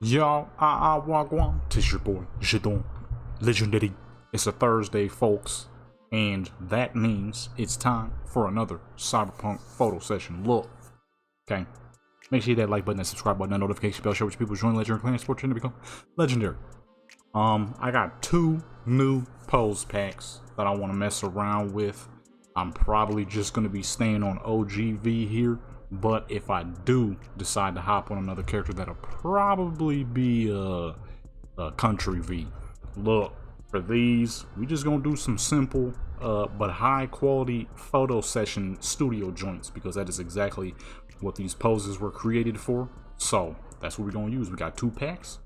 Yo, wagwan. Tis your boy, Jadon. Legendary. It's a Thursday, folks. And that means it's time for another Cyberpunk photo session. Look. Okay. Make sure you hit that like button, that subscribe button, that notification bell, show which people join Legendary Clan Sports to become legendary. I got 2 new pose packs that I want to mess around with. I'm probably just going to be staying on OGV here. But if I do decide to hop on another character, that'll probably be a Country V. Look, for these, we just gonna do some simple but high quality photo session studio joints, because that is exactly what these poses were created for. So that's what we're gonna use. We got 2 packs,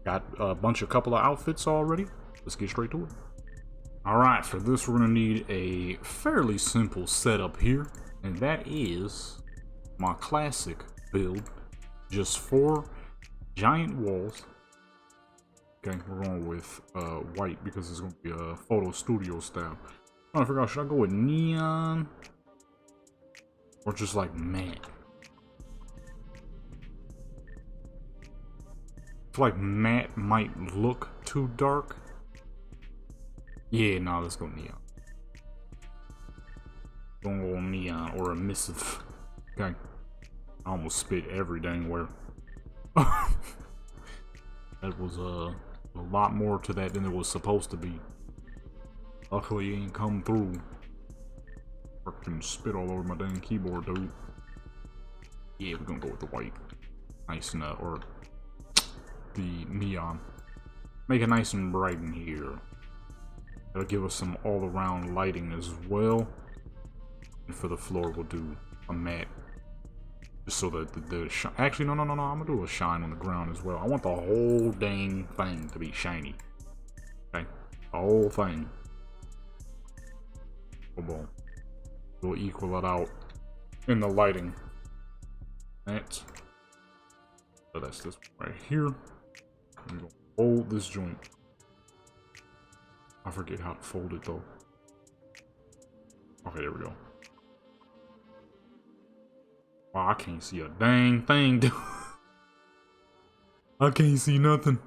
got a couple of outfits already. Let's get straight to it. All right, for this we're gonna need a fairly simple setup here, and that is my classic build. Just 4 giant walls. Okay, we're going with white because it's going to be a photo studio style. I'm trying to figure out, should I go with neon or just like matte? I feel like matte might look too dark. Yeah, no, let's go neon. Gonna go neon or emissive. Okay. I almost spit every dang where. That was a lot more to that than it was supposed to be. Luckily, it ain't come through. Freaking spit all over my dang keyboard, dude. Yeah, we're gonna go with the white. Nice and or the neon. Make it nice and bright in here. That'll give us some all-around lighting as well. And for the floor, we'll do a matte. Just so that the actually, no, I'm gonna do a shine on the ground as well. I want the whole dang thing to be shiny. Okay, the whole thing. Boom. We'll equal it out in the lighting. So that's this one right here. I'm gonna fold this joint. I forget how to fold it though. Okay, there we go. Wow, I can't see a dang thing, dude. I can't see nothing.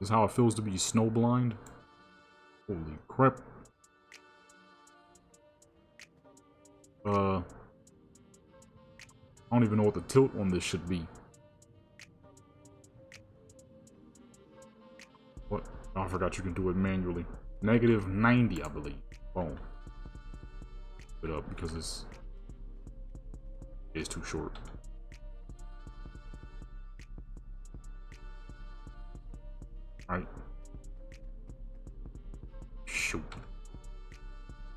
This is how it feels to be snowblind. Holy crap. I don't even know what the tilt on this should be. What? Oh, I forgot you can do it manually. -90, I believe. Boom. Put it up because it's too short. Alright. Shoot.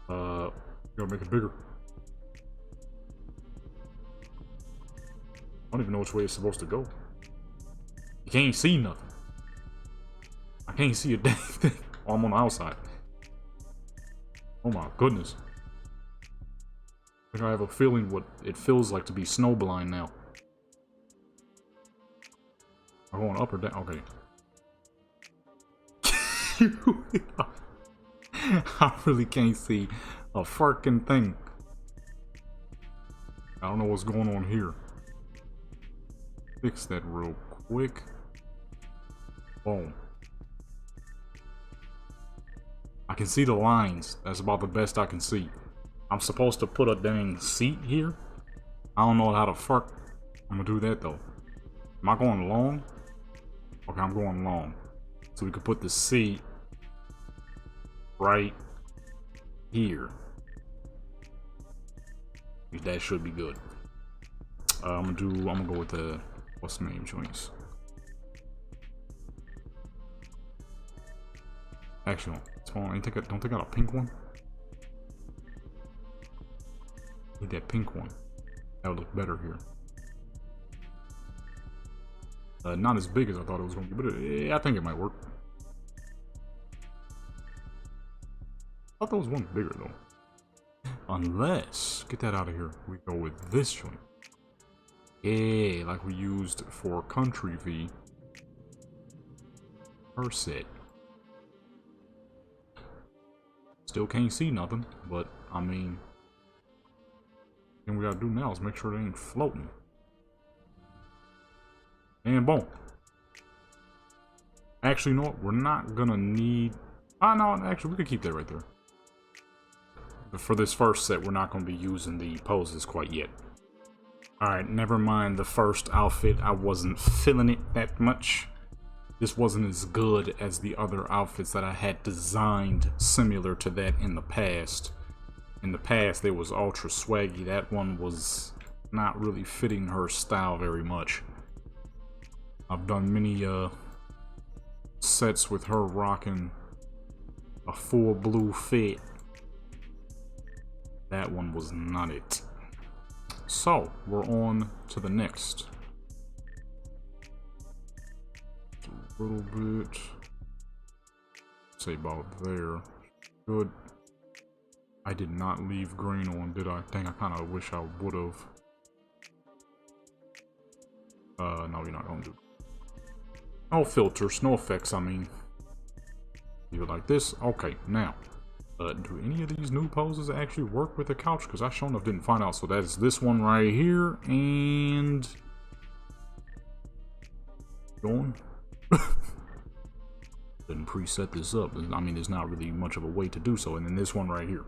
Gotta make it bigger. I don't even know which way it's supposed to go. You can't see nothing. I can't see a dang thing. Oh, I'm on the outside. Oh my goodness. I think I have a feeling what it feels like to be snowblind now. I'm going up or down? Okay. I really can't see a freaking thing. I don't know what's going on here. Fix that real quick. Boom. I can see the lines. That's about the best I can see. I'm supposed to put a dang seat here. I don't know how the fuck I'm gonna do that though. Am I going long? Okay, I'm going long. So we could put the seat right here. That should be good. I'm gonna go with the, what's the name joints? Actually, don't think I got a pink one? Need that pink one. That would look better here. Not as big as I thought it was going to be, but I think it might work. I thought there was one bigger though. Unless, get that out of here, we go with this joint. Yeah, like we used for Country V. Her set. Still can't see nothing, but I mean, thing we gotta do now is make sure they ain't floating. And boom. Actually, you know what? We're not gonna need... Ah, no, actually, we could keep that right there. But for this first set, we're not gonna be using the poses quite yet. Alright, never mind the first outfit. I wasn't feeling it that much. This wasn't as good as the other outfits that I had designed similar to that in the past. In the past, it was ultra swaggy. That one was not really fitting her style very much. I've done many sets with her rocking a full blue fit. That one was not it. So, we're on to the next. A little bit. Say about there. Good. I did not leave green on, did I? Dang, I kind of wish I would have. No, you're not gonna do it. No filters, no effects, I mean. Leave it like this. Okay, now. Do any of these new poses actually work with the couch? Because I sure enough didn't find out. So that's this one right here, and... Going. Didn't preset this up. I mean, there's not really much of a way to do so. And then this one right here.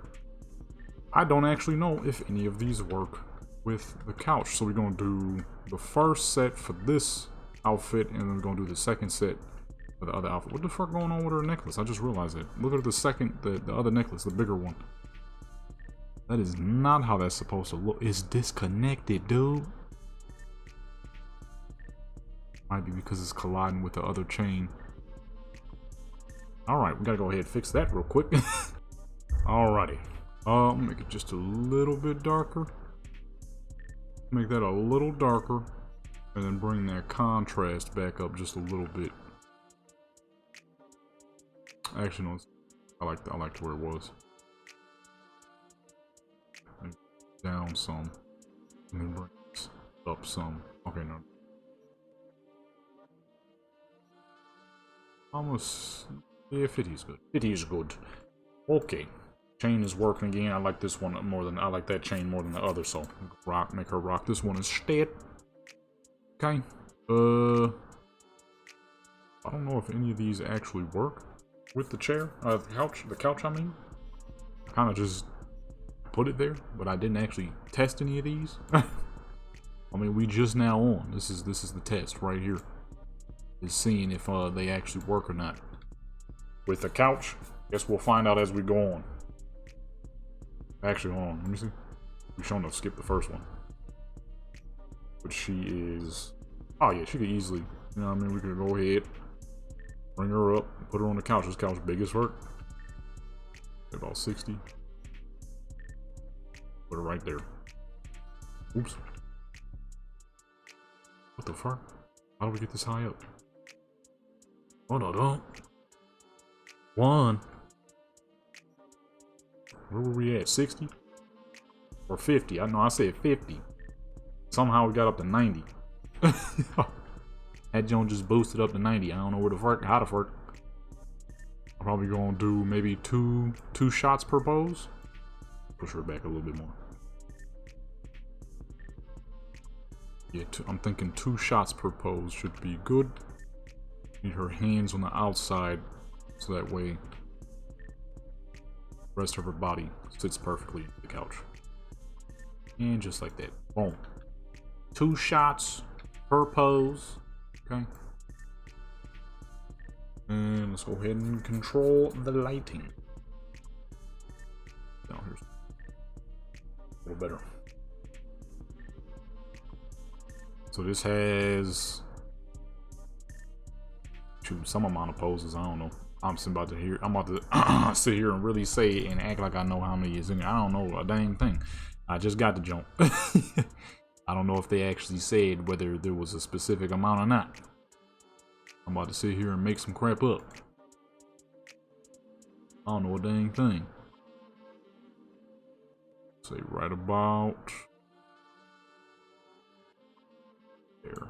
I don't actually know if any of these work with the couch. So we're going to do the first set for this outfit, and then we're going to do the second set for the other outfit. What the fuck going on with her necklace? I just realized it. Look at the second, the other necklace, the bigger one. That is not how that's supposed to look. It's disconnected, dude. Might be because it's colliding with the other chain. Alright, we gotta go ahead and fix that real quick. Alrighty. Make it just a little bit darker. Make that a little darker. And then bring that contrast back up just a little bit. Actually, no, I liked where it was. Down some. And then bring it up some. Okay, no. Almost. Yeah, 50 is good. 50 is good. Okay. Chain is working again. I like this one more than I like that chain more than the other, so make her rock this one instead. Okay. I don't know if any of these actually work with the chair. The couch I mean. I kind of just put it there, but I didn't actually test any of these. I mean, we just now on. This is the test right here. Is seeing if they actually work or not. With the couch, guess we'll find out as we go on. Actually, hold on, let me see. We should have skipped the first one. But she is... Oh yeah, she could easily, you know what I mean, we could go ahead, bring her up, put her on the couch. This couch big as fuck. About 60. Put her right there. Oops. What the fuck? How do we get this high up? Oh no, don't. One. Where were we at? 60? Or 50? I know I said 50. Somehow we got up to 90. That joint just boosted up to 90. I don't know where the fuck, how the fuck. I'm probably gonna do maybe two shots per pose. Push her back a little bit more. Yeah, I'm thinking 2 shots per pose should be good. Need her hands on the outside, so that way the rest of her body sits perfectly in the couch. And just like that. Boom. 2 shots per pose. Okay. And let's go ahead and control the lighting. Now here's a little better. So this has some amount of poses. I don't know. I'm about to sit here and really say and act like I know how many is in there. I don't know a dang thing. I just got the jump. I don't know if they actually said whether there was a specific amount or not. I'm about to sit here and make some crap up. I don't know a dang thing. Say right about there.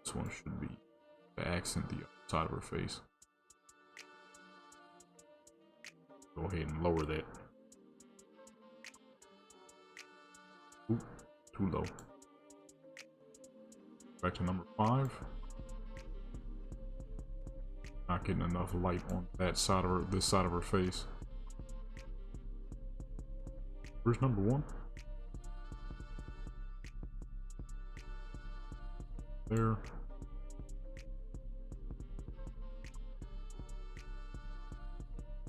This one should be to accent the side of her face. Go ahead and lower that. Oop, too low. Back to number 5. Not getting enough light on that side of her, this side of her face. Where's number one? There.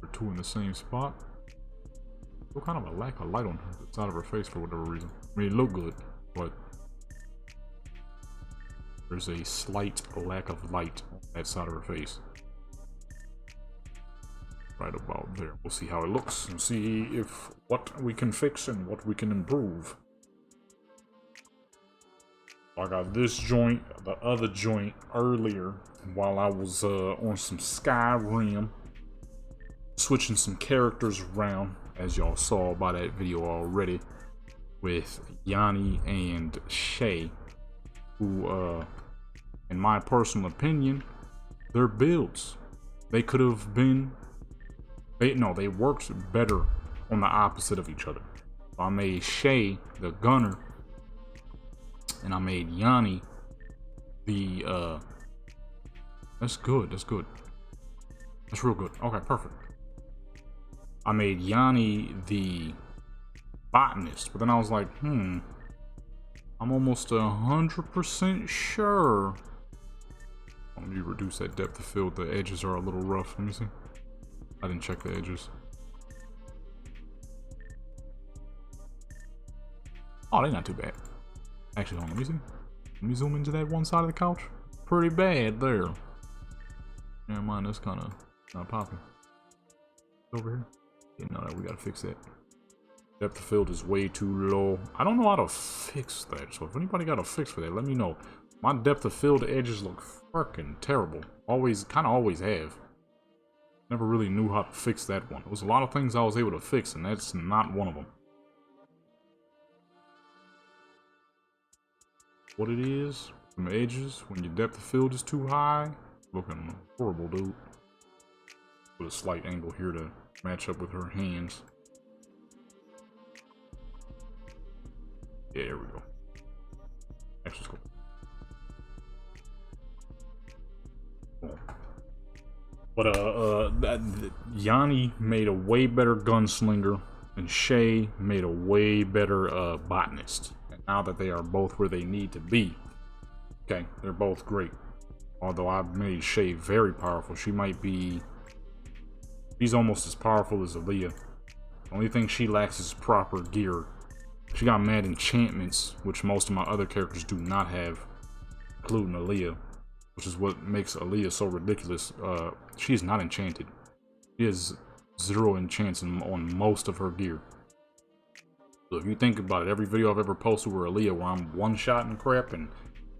They're two in the same spot. Still kind of a lack of light on the side of her face for whatever reason. I mean, it looked good, but there's a slight lack of light on that side of her face. Right about there. We'll see how it looks and see if what we can fix and what we can improve. I got this joint, the other joint earlier while I was on some Skyrim, switching some characters around, as y'all saw by that video already, with Yanni and Shay, who, in my personal opinion, their builds, they could have been, they worked better on the opposite of each other. So I made Shay the gunner, and I made Yanni the, that's good, that's good. That's real good. Okay, perfect. I made Yanni the botanist, but then I was like, I'm almost 100% sure. Let me reduce that depth of field. The edges are a little rough. Let me see. I didn't check the edges. Oh, they're not too bad. Actually, hold on, let me see. Let me zoom into that one side of the couch. Pretty bad there. Never mind, that's kind of not popping. Over here. You know that we gotta fix that. Depth of field is way too low. I don't know how to fix that, so if anybody got a fix for that, let me know. My depth of field edges look freaking terrible. Always have. Never really knew how to fix that one. There was a lot of things I was able to fix, and that's not one of them. What it is, from edges, when your depth of field is too high, looking horrible, dude. Put a slight angle here to match up with her hands. Yeah, there we go. Actually, let's go. But Yanni made a way better gunslinger, and Shay made a way better botanist. And now that they are both where they need to be, okay, they're both great. Although I've made Shay very powerful, she might be. She's almost as powerful as Aaliyah. The only thing she lacks is proper gear. She got mad enchantments, which most of my other characters do not have, including Aaliyah, which is what makes Aaliyah so ridiculous. She is not enchanted. She has 0 enchants on most of her gear. So if you think about it, every video I've ever posted where Aaliyah, where I'm 1-shotting crap and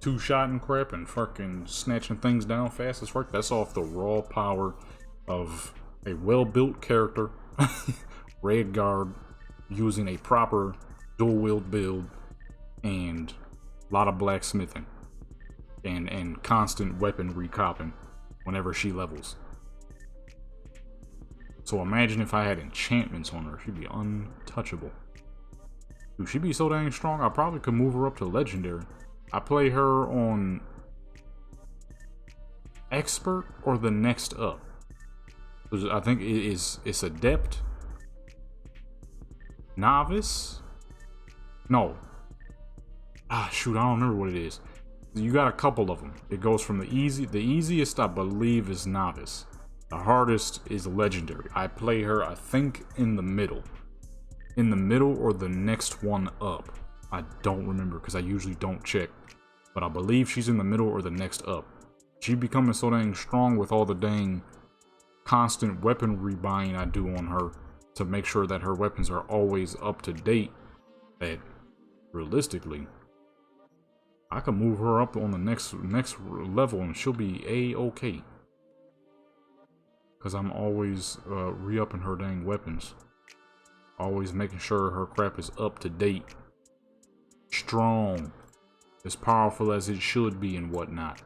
2-shotting crap and fucking snatching things down fast as fuck, that's off the raw power of a well-built character, Redguard, using a proper dual-wield build, and a lot of blacksmithing, and constant weapon recopping whenever she levels. So imagine if I had enchantments on her, she'd be untouchable. Dude, she'd be so dang strong, I probably could move her up to legendary. I play her on expert or the next up. I think it's adept, novice. No. Shoot, I don't remember what it is. You got a couple of them. It goes from the easiest I believe is novice. The hardest is legendary. I play her, I think, in the middle. In the middle or the next one up. I don't remember because I usually don't check. But I believe she's in the middle or the next up. She becoming so dang strong with all the dang constant weapon rebuying I do on her to make sure that her weapons are always up to date, that realistically I can move her up on the next level and she'll be a-okay, because I'm always re-upping her dang weapons, always making sure her crap is up to date, strong, as powerful as it should be and whatnot.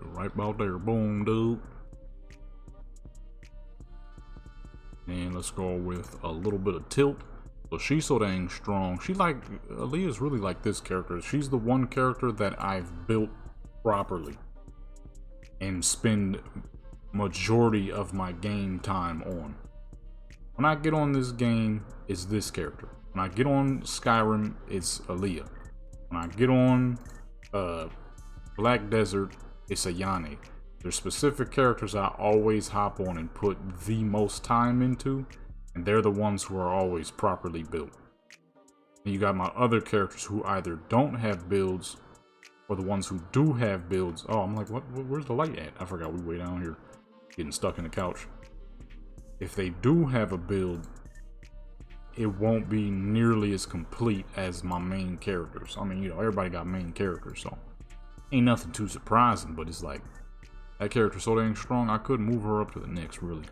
Right about there, boom, dude. And let's go with a little bit of tilt. So she's so dang strong. Aaliyah's really like this character. She's the one character that I've built properly and spend majority of my game time on. When I get on this game, it's this character. When I get on Skyrim, it's Aaliyah. When I get on Black Desert, it's Ayane. There's specific characters I always hop on and put the most time into, and they're the ones who are always properly built. And you got my other characters who either don't have builds, or the ones who do have builds. Oh, I'm like, what? Where's the light at? I forgot we way down here, getting stuck in the couch. If they do have a build, it won't be nearly as complete as my main characters. I mean, you know, everybody got main characters, so ain't nothing too surprising, but it's like, that character so dang strong, I couldn't move her up to the next, really.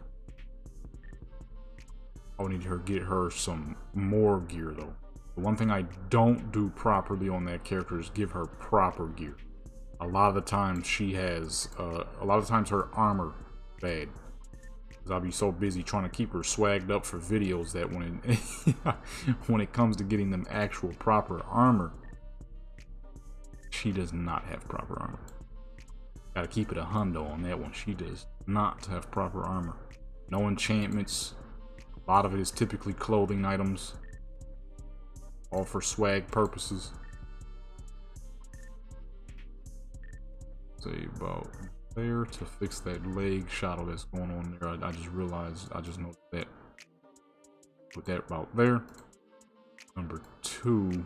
I would need her get her some more gear, though. The one thing I don't do properly on that character is give her proper gear. A lot of the times she has, a lot of times her armor bad. Because I'll be so busy trying to keep her swagged up for videos that when it, when it comes to getting them actual proper armor, she does not have proper armor. Gotta keep it a hundo on that one. She does not have proper armor. No enchantments. A lot of it is typically clothing items. All for swag purposes. Say about there to fix that leg shadow that's going on there. I just realized, I just noticed that. Put that about there. Number 2,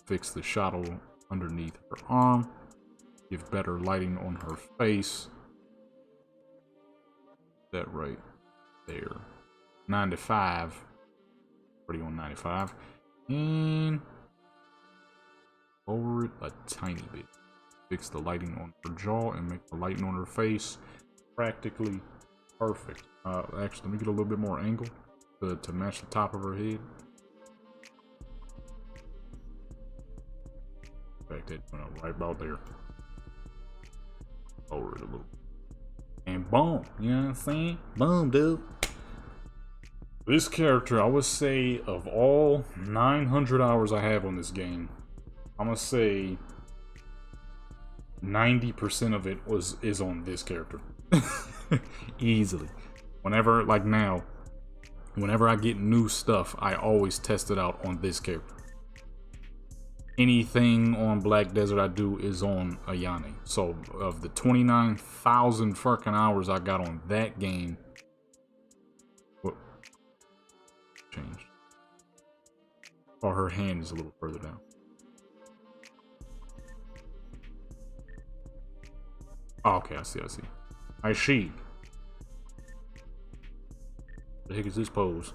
fix the shadow underneath her arm. Give better lighting on her face. That right there. 95. Already on 95. And lower it a tiny bit. Fix the lighting on her jaw and make the lighting on her face practically perfect. Actually, let me get a little bit more angle to match the top of her head. In fact, that went up right about there. Lower it a little. And boom, you know what I'm saying? Boom, dude. This character, I would say, of all 900 hours I have on this game, I'm gonna say 90% of it is on this character. Easily. Whenever, like now, whenever I get new stuff, I always test it out on this character. Anything on Black Desert I do is on Ayane. So of the 29,000 fucking hours I got on that game, what changed? Oh, her hand is a little further down. Oh, okay, I see. I see. What the heck is this pose?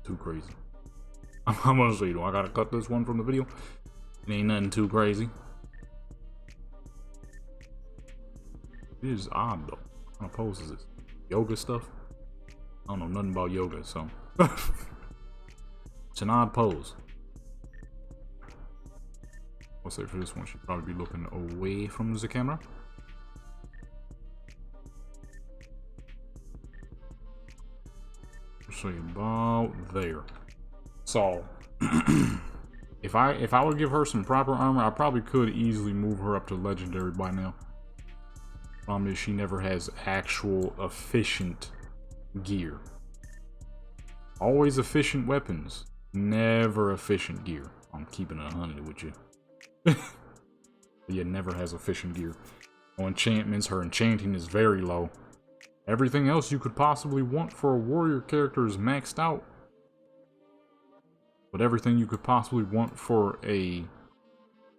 Too crazy. I'm gonna say though, I gotta cut this one from the video. It ain't nothing too crazy. It is odd though. What kind of pose is this? Yoga stuff? I don't know nothing about yoga, so it's an odd pose. I'll say for this one, she'd probably be looking away from the camera. Say about there. So if I would give her some proper armor, I probably could easily move her up to legendary by now. Problem is she never has actual efficient gear. Always efficient weapons, never efficient gear. I'm keeping it 100 with you. But yeah, never has efficient gear. No enchantments. Her enchanting is very low. Everything else you could possibly want for a warrior character is maxed out. But everything you could possibly want for a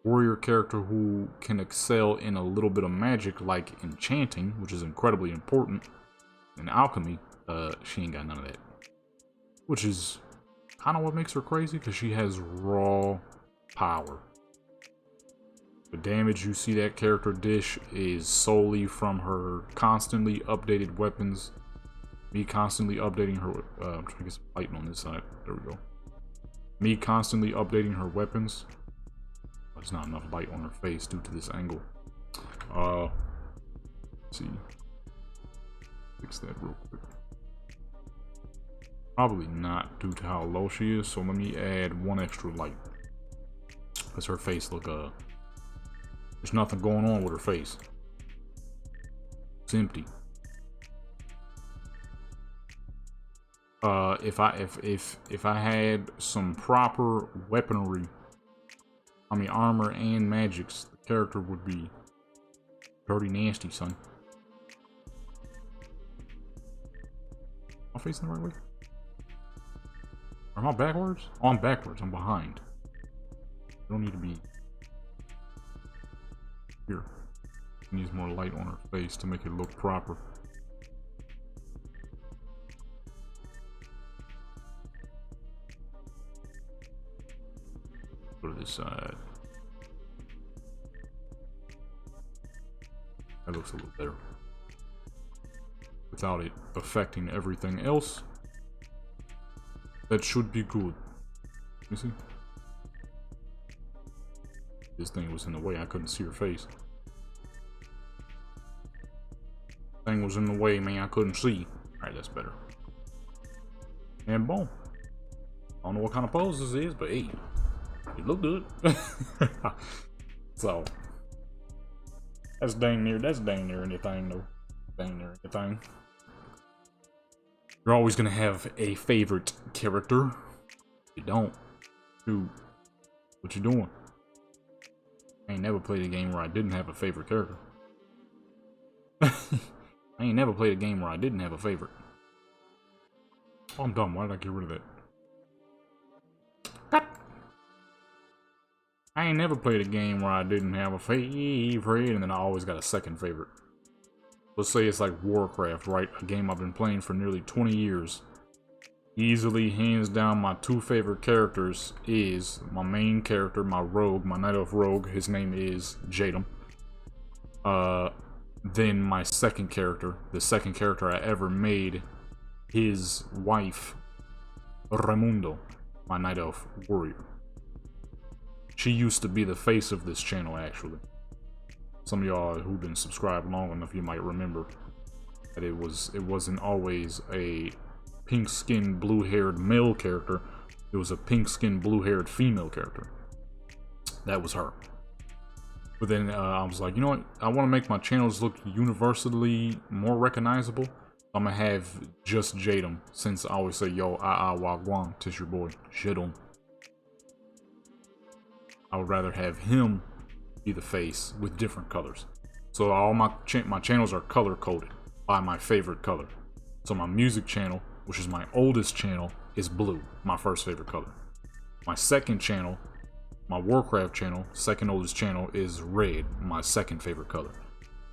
warrior character who can excel in a little bit of magic, like enchanting, which is incredibly important, and alchemy, she ain't got none of that. Which is kind of what makes her crazy, because she has raw power. The damage you see that character dish is solely from her constantly updated weapons. Me constantly updating her, I'm trying to get some lighting on this side. There we go. Me constantly updating her weapons. There's not enough light on her face due to this angle. Let's see. Fix that real quick. Probably not due to how low she is, so let me add one extra light. Because her face look, there's nothing going on with her face. It's empty. If I had some proper weaponry, I mean armor and magics, the character would be dirty nasty, son. Am I facing the right way? Am I backwards? Oh, I'm backwards. I'm behind. I don't need to be here. Needs more light on her face to make it look proper. Go to this side. That looks a little better. Without it affecting everything else. That should be good. You see? This thing was in the way. I couldn't see her face. Thing was in the way, man. I couldn't see. Alright, that's better. And boom. I don't know what kind of pose this is, but hey, it looked good. So that's dang near anything though. Dang near anything. You're always gonna have a favorite character. If you don't, dude, what you doing? I ain't never played a game where I didn't have a favorite character. I ain't never played a game where I didn't have a favorite. Oh, I'm dumb. Why did I get rid of that? Cut. I ain't never played a game where I didn't have a favorite, and then I always got a second favorite. Let's say it's like Warcraft, right? A game I've been playing for nearly 20 years. Easily, hands down, my two favorite characters is my main character, my rogue, my Night Elf rogue. His name is Jadam. Then my second character, the second character I ever made, his wife, Raimundo, my Night Elf warrior. She used to be the face of this channel, actually. Some of y'all who've been subscribed long enough, you might remember that it wasn't always a pink-skinned, blue-haired male character. It was a pink-skinned, blue-haired female character. That was her. But then I was like, you know what? I want to make my channels look universally more recognizable. I'm gonna have just Jadam, since I always say, yo, wagwan, tis your boy, Jadam. I would rather have him be the face with different colors. So all my channels are color coded by my favorite color. So my music channel, which is my oldest channel, is blue, my first favorite color. My second channel, my Warcraft channel, second oldest channel, is red, my second favorite color.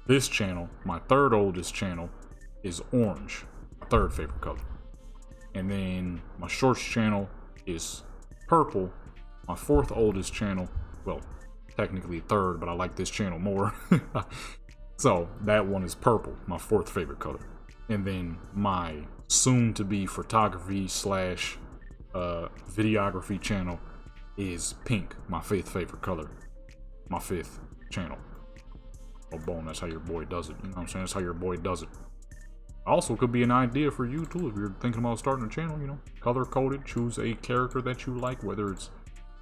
This channel, my third oldest channel, is orange, my third favorite color. And then my shorts channel is purple, my fourth oldest channel, well, technically third, but I like this channel more. So that one is purple, my fourth favorite color. And then my soon-to-be photography slash videography channel is pink, my fifth favorite color, my fifth channel. Oh, boom, that's how your boy does it. You know what I'm saying? That's how your boy does it. Also, could be an idea for you too if you're thinking about starting a channel. You know, color coded. Choose a character that you like, whether it's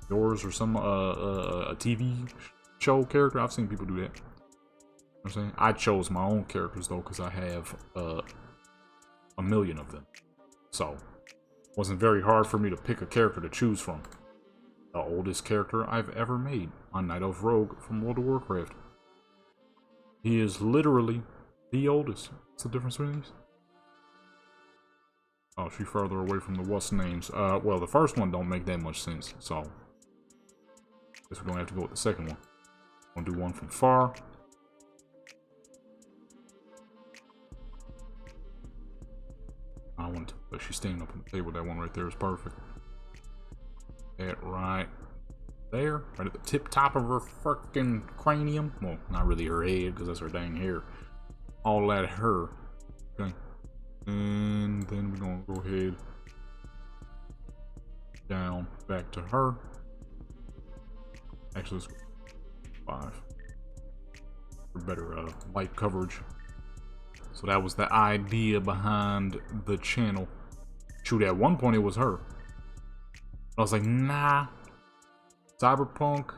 yours or some a TV show character. I've seen people do that. You know what I'm saying? I chose my own characters though because I have a million of them, so it wasn't very hard for me to pick a character to choose from. The oldest character I've ever made, my Night Elf rogue from World of Warcraft. He is literally the oldest. What's the difference between these? Oh, she's further away from the what's names. Well, the first one don't make that much sense, so guess we're gonna have to go with the second one. I'm gonna do one from far. I want to, but she's standing up on the table. That one right there is perfect. That right there, right at the tip top of her freaking cranium. Well, not really her head, because that's her dang hair. All that her. Okay. And then we're gonna go ahead down back to her. Actually, let's go 5 for better light coverage. So that was the idea behind the channel. Shoot, at one point it was her. I was like, nah, Cyberpunk,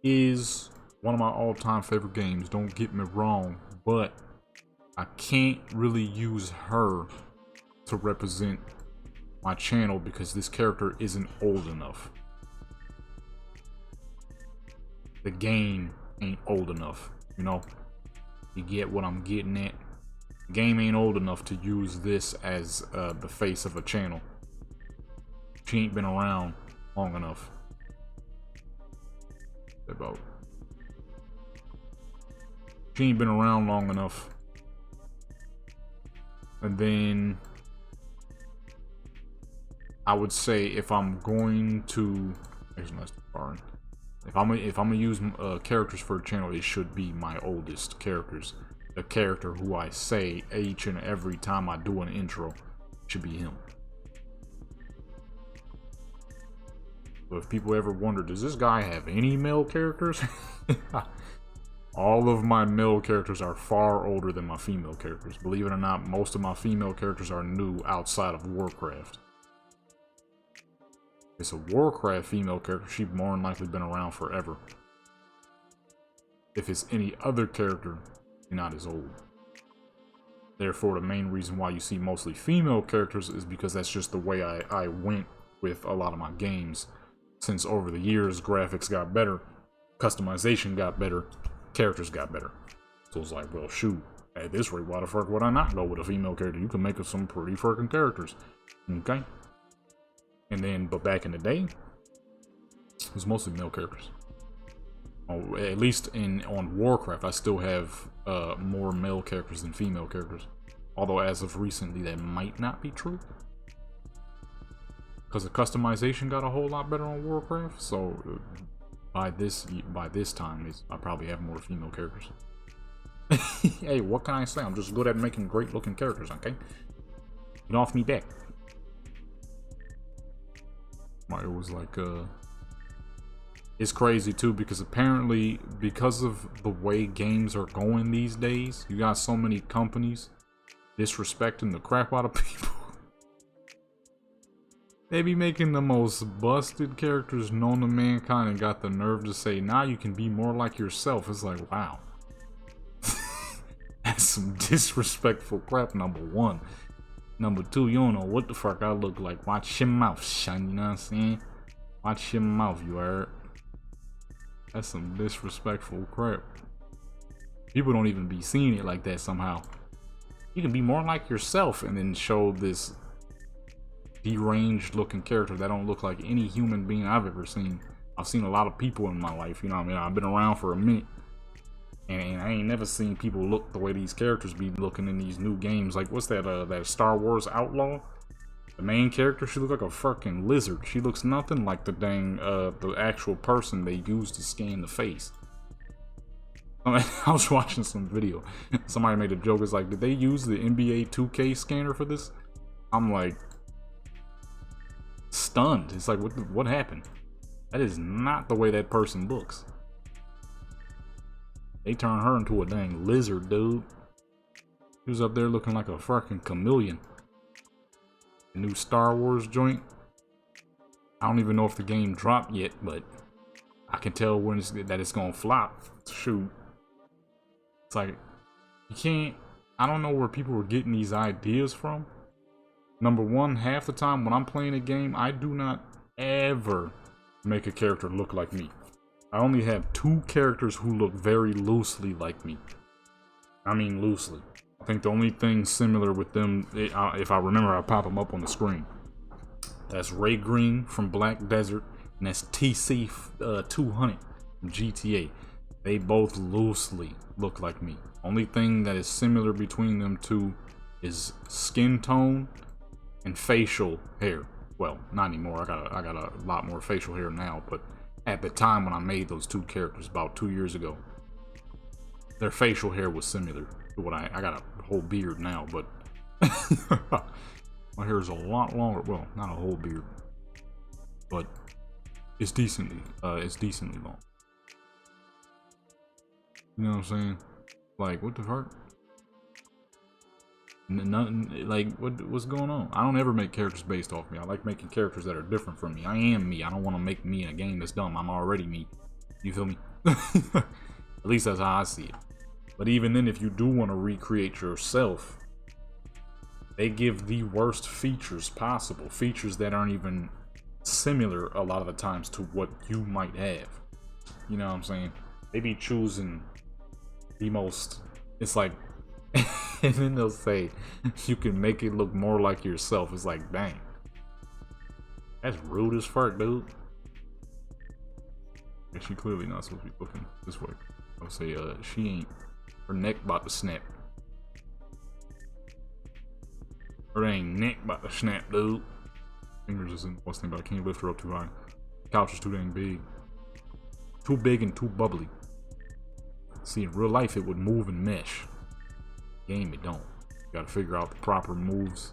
is one of my all-time favorite games, don't get me wrong, but I can't really use her to represent my channel because this character isn't old enough. The game ain't old enough, you know? You get what I'm getting at? The game ain't old enough to use this as the face of a channel. She ain't been around long enough. She ain't been around long enough. And then I would say if I'm going to, if I'm gonna use characters for a channel, it should be my oldest characters. The character who I say each and every time I do an intro should be him. But if people ever wonder, does this guy have any male characters? All of my male characters are far older than my female characters. Believe it or not, most of my female characters are new outside of Warcraft. It's a Warcraft female character, she's more than likely been around forever. If it's any other character, you're not as old. Therefore, the main reason why you see mostly female characters is because that's just the way I went with a lot of my games. Since over the years, graphics got better, customization got better, characters got better. So it's like, well, shoot, at this rate, why the fuck would I not go with a female character? You can make us some pretty fucking characters. Okay? And then, but back in the day, it was mostly male characters. Oh, at least on Warcraft, I still have more male characters than female characters. Although as of recently, that might not be true. Because the customization got a whole lot better on Warcraft, so by this time, I probably have more female characters. Hey, what can I say? I'm just good at making great looking characters, okay? Get off me back. It was like, it's crazy too, because apparently, because of the way games are going these days, you got so many companies disrespecting the crap out of people. They be making the most busted characters known to mankind and got the nerve to say, now you can be more like yourself. It's like, wow. That's some disrespectful crap, number one. Number two, you don't know what the fuck I look like. Watch your mouth, son, you know what I'm saying? Watch your mouth, you heard? That's some disrespectful crap. People don't even be seeing it like that somehow. You can be more like yourself and then show this deranged looking character that don't look like any human being I've ever seen. I've seen a lot of people in my life, you know what I mean? I've been around for a minute. And I ain't never seen people look the way these characters be looking in these new games. Like, what's that, that Star Wars Outlaw? The main character, she looks like a fucking lizard. She looks nothing like the dang, the actual person they used to scan the face. I was watching some video. Somebody made a joke. It's like, did they use the NBA 2K scanner for this? I'm like, stunned. It's like, what happened? That is not the way that person looks. They turned her into a dang lizard, dude. She was up there looking like a fucking chameleon. The new Star Wars joint. I don't even know if the game dropped yet, but I can tell when that it's gonna flop. Shoot. It's like, you can't, I don't know where people were getting these ideas from. Number one, half the time when I'm playing a game, I do not ever make a character look like me. I only have 2 characters who look very loosely like me. I mean loosely. I think the only thing similar with them, if I remember, I'll pop them up on the screen. That's Ray Green from Black Desert, and that's TC 200 from GTA. They both loosely look like me. Only thing that is similar between them two is skin tone and facial hair. Well, not anymore. I got a lot more facial hair now, but at the time when I made those 2 characters about 2 years ago, their facial hair was similar to what I got a whole beard now, but my hair is a lot longer. Well, not a whole beard, but it's decently long. You know what I'm saying? Like, what the fuck? Nothing, like, what's going on? I don't ever make characters based off me. I like making characters that are different from me. I am me. I don't want to make me in a game that's dumb. I'm already me. You feel me? At least that's how I see it. But even then, if you do want to recreate yourself, they give the worst features possible. Features that aren't even similar a lot of the times to what you might have. You know what I'm saying? They be choosing the most, it's like, and then they'll say, you can make it look more like yourself. It's like, dang. That's rude as fuck, dude. Yeah, she clearly not supposed to be looking this way. I would say, she ain't. Her neck about to snap. Her dang neck about to snap, dude. Fingers isn't what's the thing, but I can't lift her up too high. The couch is too dang big. Too big and too bubbly. See, in real life, it would move and mesh. Game, it don't. You gotta figure out the proper moves,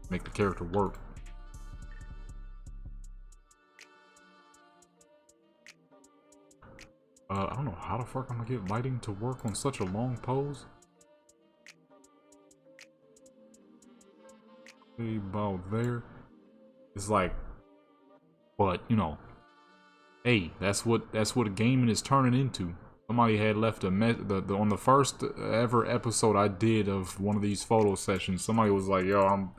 make the character work. I don't know how the fuck I'm gonna get lighting to work on such a long pose. Okay, about there. It's like, but you know, hey, that's what a gaming is turning into. Somebody had left a on the first ever episode I did of one of these photo sessions. Somebody was like, "Yo, I'm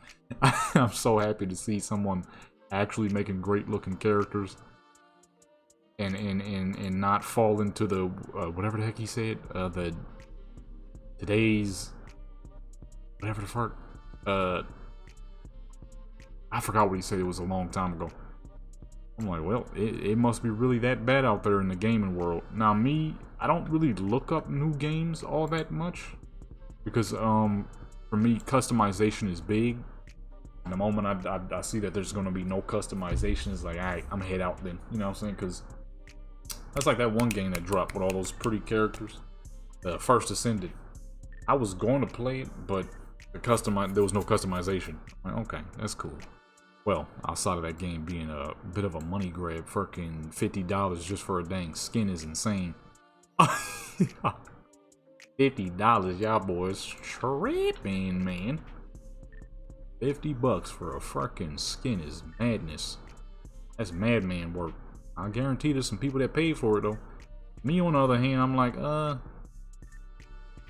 I'm so happy to see someone actually making great looking characters." And not fall into the whatever the heck he said, the today's whatever the fuck, I forgot what he said. It was a long time ago. I'm like, well, it must be really that bad out there in the gaming world. Now me, I don't really look up new games all that much because for me customization is big. And the moment I see that there's gonna be no customization, it's like, alright, I'm gonna head out then. You know what I'm saying? Because that's like that one game that dropped with all those pretty characters. First Ascended. I was going to play it, but there was no customization. I'm like, okay, that's cool. Well, outside of that game being a bit of a money grab, freaking $50 just for a dang skin is insane. $50, y'all boys tripping, man. $50 for a freaking skin is madness. That's madman work. I guarantee there's some people that pay for it though. Me on the other hand, I'm like, don't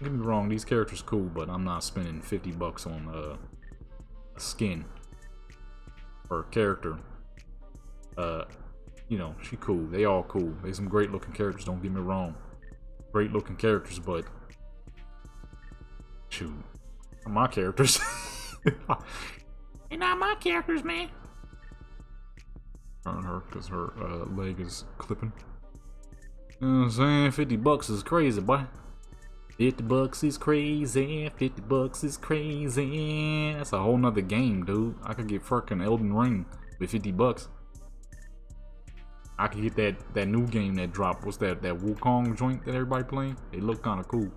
get me wrong, these characters cool, but I'm not spending $50 on a skin or a character. You know, she cool. They all cool. They some great looking characters, don't get me wrong. Great looking characters, but shoot, my characters. They're not my characters, man. On her because her leg is clipping. You know what I'm saying? $50 is crazy, boy. $50 is crazy. $50 is crazy. That's a whole nother game, dude. I could get fucking Elden Ring with $50. I could get that new game that dropped. What's that Wukong joint that everybody playing? It looked kind of cool. You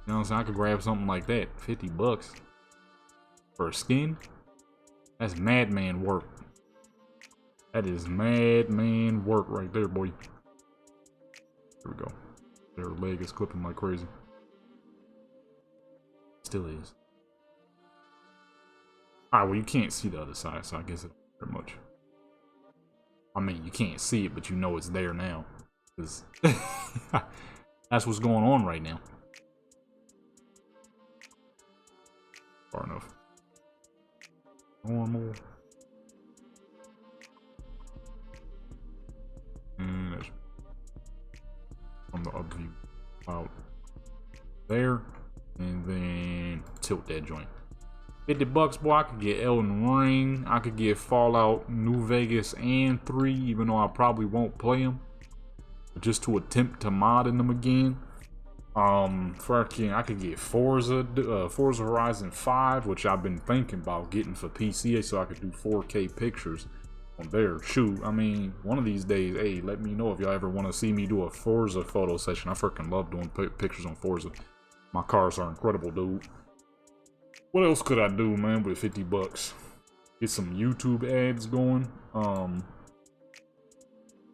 know what I'm saying? I could grab something like that. $50 for a skin. That's madman work. That is madman work right there, boy. There we go. Their leg is clipping like crazy. Still is. Alright, well, you can't see the other side, so I guess it don't matter much. I mean, you can't see it, but you know it's there now. Because that's what's going on right now. Far enough. Normal. And that's from the up view out there, and then tilt that joint. $50, boy. I could get Elden Ring. I could get Fallout New Vegas and 3, even though I probably won't play them, but just to attempt to mod in them again. Fucking, I could get Forza Horizon 5, which I've been thinking about getting for PC, so I could do 4K pictures on there. Shoot, I mean, one of these days, hey, let me know if y'all ever want to see me do a Forza photo session. I freaking love doing pictures on Forza. My cars are incredible, dude. What else could I do, man, with $50? Get some YouTube ads going.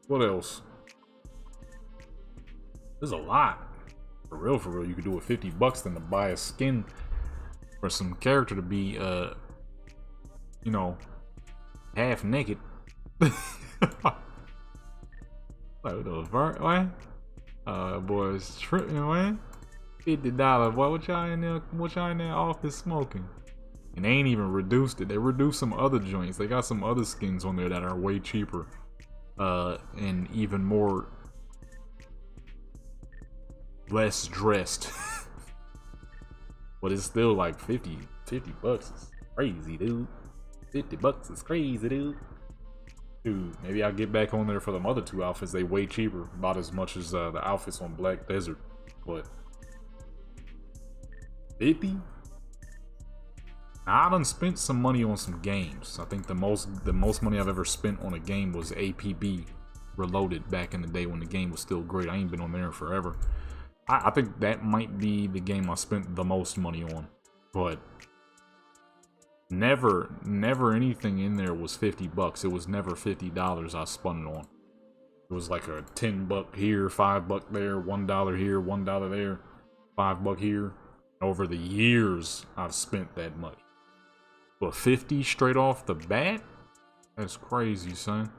What else? There's a lot. For real, you could do with $50 than to buy a skin for some character to be, you know, half naked. What? Boys tripping, man. $50, boy. What y'all in there? What y'all in that office smoking? And they ain't even reduced it. They reduced some other joints. They got some other skins on there that are way cheaper, and even more less dressed. But it's still like 50 bucks is crazy, dude. 50 bucks is crazy, dude. Dude, maybe I'll get back on there for them other two outfits. They way cheaper, about as much as the outfits on Black Desert. But 50? Now, I done spent some money on some games. I think the most money I've ever spent on a game was APB Reloaded back in the day when the game was still great. I ain't been on there in forever. I think that might be the game I spent the most money on. But never anything in there was 50 bucks. It was never $50 I spun it on. It was like a 10 buck here, 5 buck there, $1 here, $1 there, 5 buck here. Over the years, I've spent that much. But 50 straight off the bat? That's crazy, son.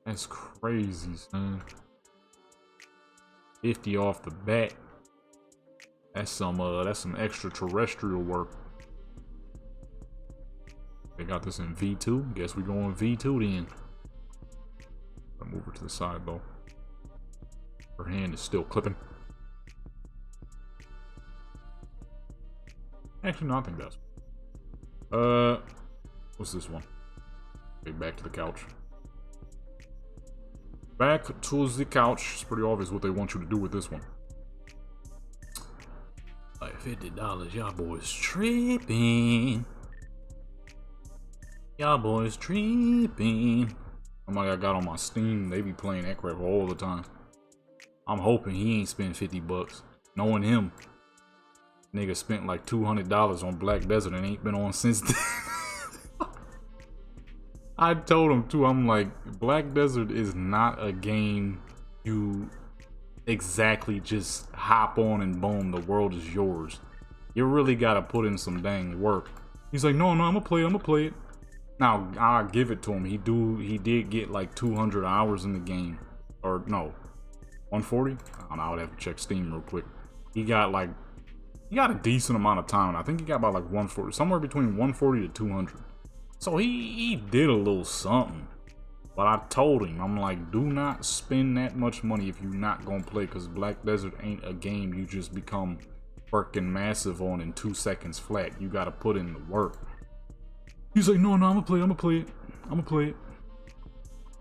That's crazy, son. 50 off the bat. That's some extraterrestrial work. They got this in V2. Guess we going V2 then. I'll move her to the side though. Her hand is still clipping. Actually, no, I think that's. What's this one? Okay, back to the couch. Back to the couch. It's pretty obvious what they want you to do with this one. Like $50, y'all boys tripping. Y'all boys tripping. Somebody I got on my Steam, they be playing that crap all the time. I'm hoping he ain't spent 50 bucks. Knowing him, nigga spent like $200 on Black Desert and ain't been on since then. I told him too, I'm like, Black Desert is not a game you exactly just hop on and boom, the world is yours. You really gotta put in some dang work. He's like, no, I'ma play it. Now, I'll give it to him. He did get like 200 hours in the game. Or no, 140? I don't know, I would have to check Steam real quick. He got a decent amount of time. I think he got about like 140, somewhere between 140 to 200. So he did a little something. But I told him, I'm like, do not spend that much money if you're not gonna play, because Black Desert ain't a game you just become freaking massive on in 2 seconds flat. You gotta put in the work. He's like, no, I'ma play it.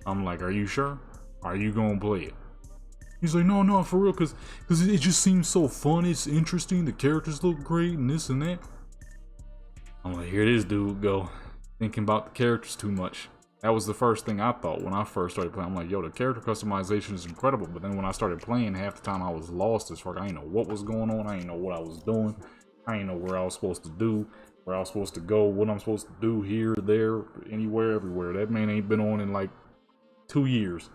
I'm like, are you sure? Are you gonna play it? He's like, no, for real, cause it just seems so fun, it's interesting, the characters look great, and this and that. I'm like, here this dude go, thinking about the characters too much. That was the first thing I thought when I first started playing. I'm like, yo, the character customization is incredible, but then when I started playing, half the time I was lost as fuck. I didn't know what was going on, I didn't know what I was doing, I didn't know where I was supposed to do, where I was supposed to go, what I'm supposed to do here, there, anywhere, everywhere. That man ain't been on in like 2 years.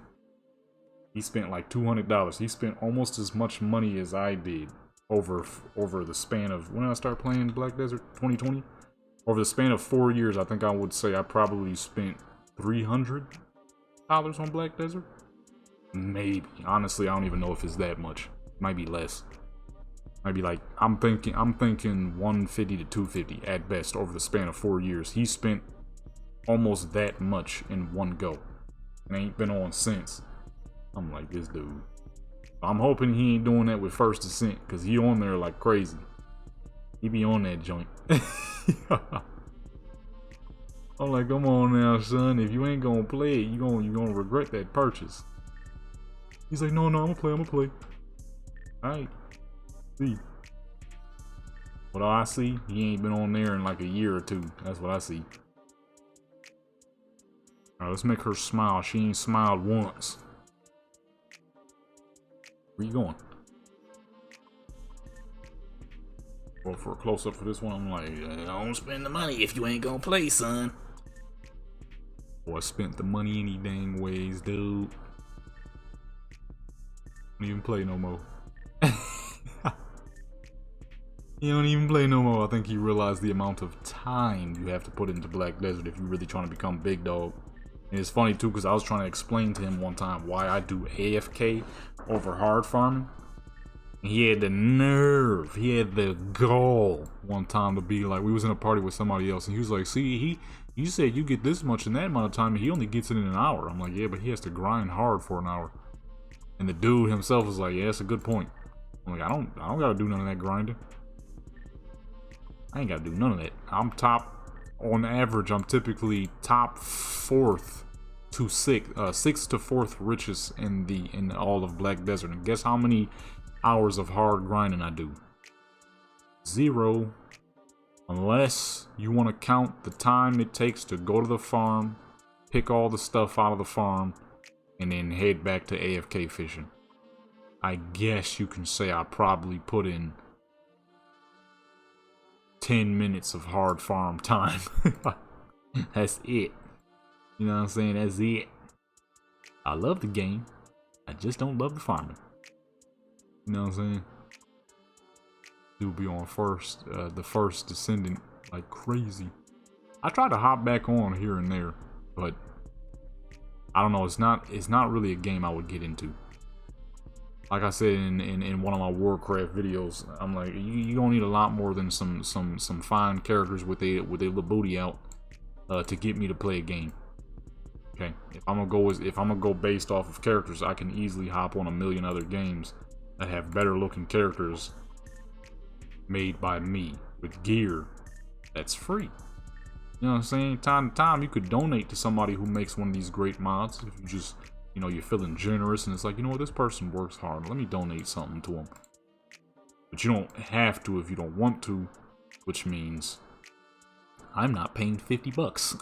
He spent like $200. He spent almost as much money as I did over the span of, when did I start playing Black Desert? 2020? Over the span of 4 years, I think I would say I probably spent $300 on Black Desert. Maybe. Honestly, I don't even know if it's that much. Might be less. Might be like, I'm thinking 150 to 250 at best over the span of 4 years. He spent almost that much in one go. And ain't been on since. I'm like, this dude. I'm hoping he ain't doing that with First Descent, because he on there like crazy. He be on that joint. I'm like, come on now, son. If you ain't gonna play it, you gonna regret that purchase. He's like, no, I'ma play. Alright. See. What I see, he ain't been on there in like a year or two. That's what I see. Alright, let's make her smile. She ain't smiled once. Where you going? Well, for a close-up for this one, I'm like, don't spend the money if you ain't gonna play, son. Boy, I spent the money any dang ways, dude. Don't even play no more. He don't even play no more. I think he realized the amount of time you have to put into Black Desert if you're really trying to become big dog. And it's funny too, because I was trying to explain to him one time why I do AFK over hard farming. He had the nerve, he had the gall one time to be like, we was in a party with somebody else, and he was like, see, you said you get this much in that amount of time, and he only gets it in an hour. I'm like, yeah, but he has to grind hard for an hour. And the dude himself was like, yeah, that's a good point. I'm like, I don't gotta do none of that grinding. I ain't gotta do none of that. I'm top, on average, I'm typically top 4th to 6th to 4th richest in all of Black Desert. And guess how many hours of hard grinding I do? 0, unless you want to count the time it takes to go to the farm, pick all the stuff out of the farm, and then head back to AFK fishing. I guess you can say I probably put in 10 minutes of hard farm time. That's it. You know what I'm saying? That's it. I love the game, I just don't love the farming. You know what I'm saying? He'll be on the first descendant like crazy. I try to hop back on here and there, but I don't know. It's not really a game I would get into. Like I said in one of my Warcraft videos, I'm like, you don't need a lot more than some fine characters with a little booty out to get me to play a game. Okay, if I'm gonna go based off of characters, I can easily hop on a million other games that have better looking characters made by me with gear that's free. You know what I'm saying? Time to time, you could donate to somebody who makes one of these great mods. If you just, you know, you're feeling generous and it's like, you know what, this person works hard, let me donate something to them. But you don't have to if you don't want to, which means I'm not paying 50 bucks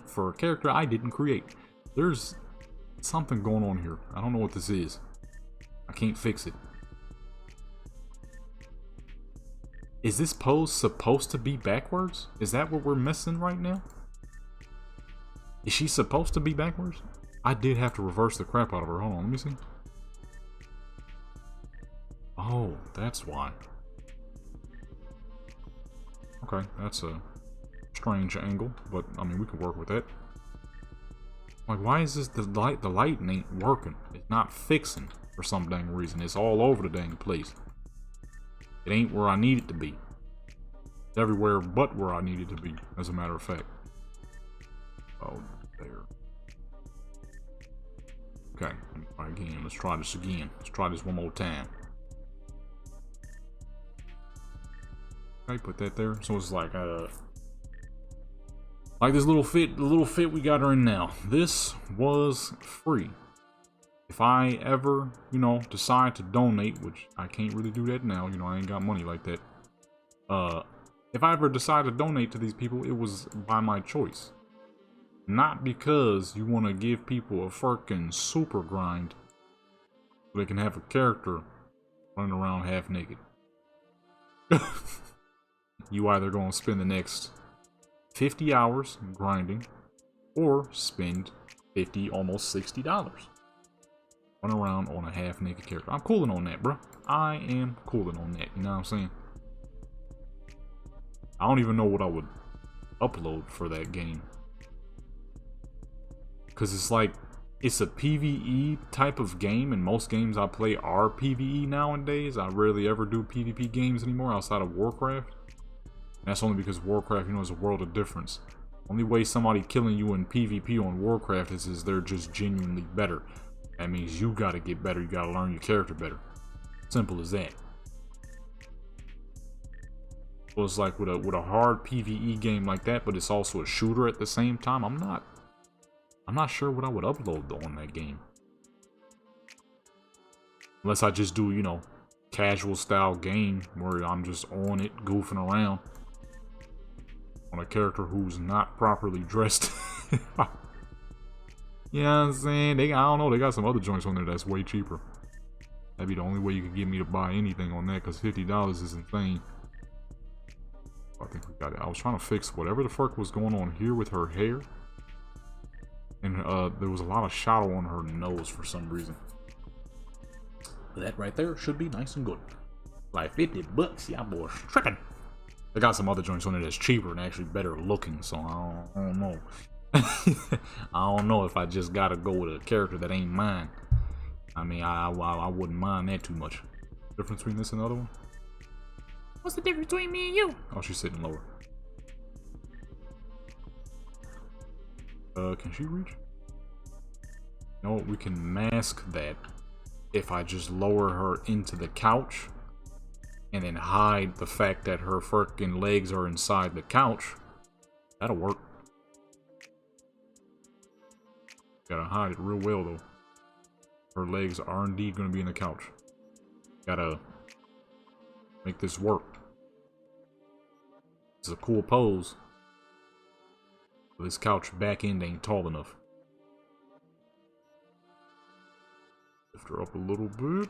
for a character I didn't create. There's something going on here. I don't know what this is. I can't fix it. Is this pose supposed to be backwards? Is that what we're missing right now? Is she supposed to be backwards? I did have to reverse the crap out of her. Hold on, let me see. Oh, that's why. Okay, that's a strange angle, but I mean, we can work with that. Like, why is this the light ain't working? It's not fixing for some dang reason. It's all over the dang place. It ain't where I need it to be. It's everywhere but where I need it to be, as a matter of fact. Oh, there. Okay, let me try again. Let's try this again. Let's try this one more time. Okay, put that there. So it's like this little fit, the little fit we got her in now. This was free. If I ever, you know, decide to donate, which I can't really do that now, you know, I ain't got money like that. If I ever decide to donate to these people, it was by my choice. Not because you want to give people a freaking super grind so they can have a character running around half naked. You either gonna spend the next 50 hours grinding or spend $50, almost $60. Run around on a half naked character. I'm cooling on that, bro. I am cooling on that. You know what I'm saying? I don't even know what I would upload for that game. Because it's like, it's a PvE type of game, and most games I play are PvE nowadays. I rarely ever do PvP games anymore outside of Warcraft. And that's only because Warcraft, you know, is a world of difference. Only way somebody killing you in PvP on Warcraft is they're just genuinely better. That means you gotta get better, you gotta learn your character better. Simple as that. So it's like with a hard PvE game like that, but it's also a shooter at the same time. I'm not sure what I would upload on that game. Unless I just do, you know, casual style game where I'm just on it, goofing around on a character who's not properly dressed. You know what I'm saying? I don't know, they got some other joints on there that's way cheaper. That'd be the only way you could get me to buy anything on that, because $50 is insane. I think we got it. I was trying to fix whatever the fuck was going on here with her hair. And there was a lot of shadow on her nose for some reason. But that right there should be nice and good. Like 50 bucks, yeah, boy, tripping. They got some other joints on there that's cheaper and actually better looking, so I don't know. I don't know if I just gotta go with a character that ain't mine. I mean, I wouldn't mind that too much. Difference between this and the other one? What's the difference between me and you? Oh, she's sitting lower. Can she reach? No, we can mask that if I just lower her into the couch and then hide the fact that her freaking legs are inside the couch. That'll work. Gotta hide it real well though. Her legs are indeed gonna be in the couch. Gotta make this work. It's a cool pose. But this couch back end ain't tall enough. Lift her up a little bit.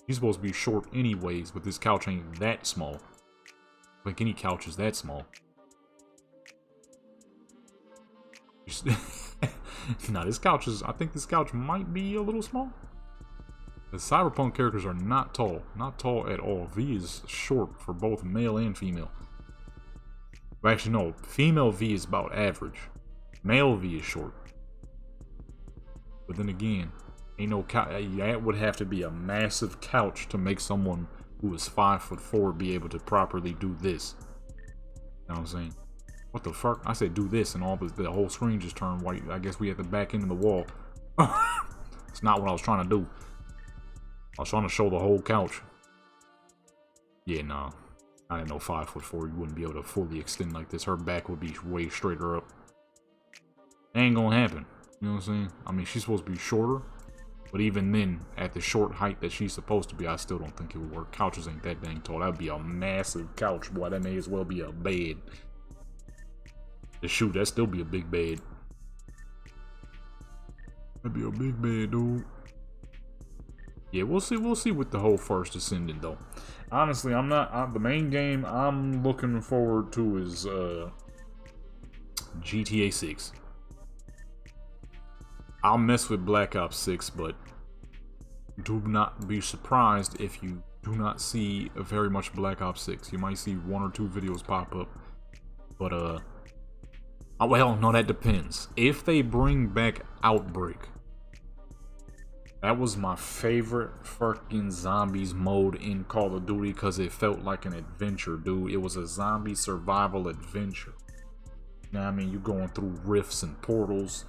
She's supposed to be short anyways, but this couch ain't that small. Like any couch is that small. Nah, this couch is... I think this couch might be a little small. The Cyberpunk characters are not tall. Not tall at all. V is short for both male and female. Well, actually, no. Female V is about average. Male V is short. But then again, ain't no couch. That would have to be a massive couch to make someone who is 5'4" be able to properly do this. You know what I'm saying? What the fuck? I said do this and all the whole screen just turned white. I guess we had the back end of the wall. It's not what I was trying to do. I was trying to show the whole couch. Yeah, nah. I didn't know 5'4" you wouldn't be able to fully extend like this. Her back would be way straighter up. Ain't gonna happen. You know what I'm saying? I mean, she's supposed to be shorter. But even then, at the short height that she's supposed to be, I still don't think it would work. Couches ain't that dang tall. That'd be a massive couch, boy. That may as well be a bed. Shoot, that'd still be a big bed. That'd be a big bed, dude. Yeah, we'll see with the whole First Ascendant, though. Honestly, the main game I'm looking forward to is GTA 6. I'll mess with Black Ops 6, but do not be surprised if you do not see very much Black Ops 6. You might see 1 or 2 videos pop up, but well, no, that depends. If they bring back Outbreak, that was my favorite fucking zombies mode in Call of Duty because it felt like an adventure, dude. It was a zombie survival adventure. You know what I mean? You're going through rifts and portals,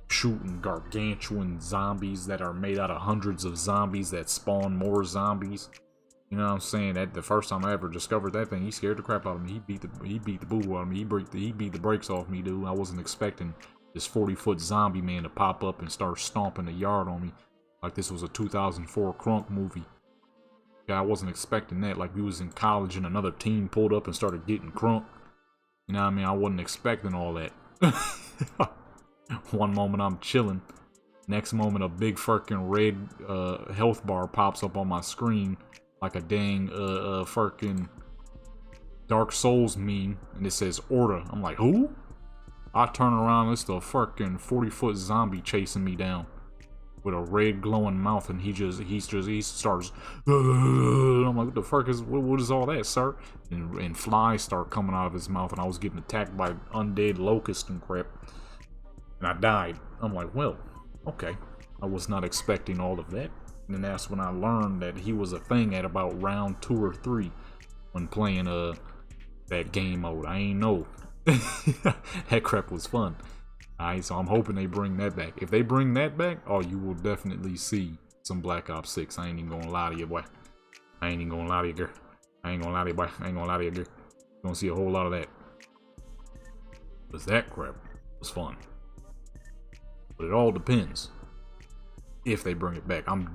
shooting gargantuan zombies that are made out of hundreds of zombies that spawn more zombies. You know what I'm saying? That the first time I ever discovered that thing, he scared the crap out of me. He beat the boo out of me. He beat the brakes off me, dude. I wasn't expecting this 40-foot zombie man to pop up and start stomping the yard on me like this was a 2004 Crunk movie. Yeah, I wasn't expecting that. Like we was in college and another team pulled up and started getting crunk. You know what I mean? I wasn't expecting all that. One moment I'm chilling. Next moment a big fucking red health bar pops up on my screen. Like a dang fucking Dark Souls meme, and it says order. I'm like, who? I turn around, it's the fucking 40-foot zombie chasing me down with a red glowing mouth, and he starts. I'm like, what the fuck is what is all that, sir? And flies start coming out of his mouth, and I was getting attacked by undead locusts and crap, and I died. I'm like, well, okay, I was not expecting all of that. And that's when I learned that he was a thing at about round 2 or 3 when playing that game mode. I ain't know. That crap was fun. Alright, so I'm hoping they bring that back. If they bring that back, oh, you will definitely see some Black Ops 6. I ain't even gonna lie to you, boy. I ain't even gonna lie to you, girl. I ain't gonna lie to you, boy. I ain't gonna lie to you, girl. You're gonna see a whole lot of that. Because that crap was fun. But it all depends. If they bring it back, I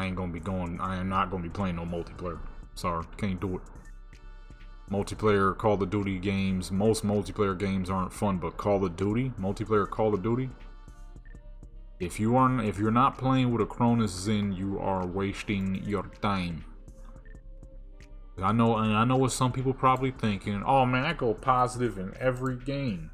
ain't gonna be going. I am not gonna be playing no multiplayer. Sorry, can't do it. Multiplayer Call of Duty games. Most multiplayer games aren't fun, but Call of Duty, multiplayer Call of Duty. If you're not playing with a Cronus Zen, you are wasting your time. I know what some people probably thinking. Oh man, I go positive in every game.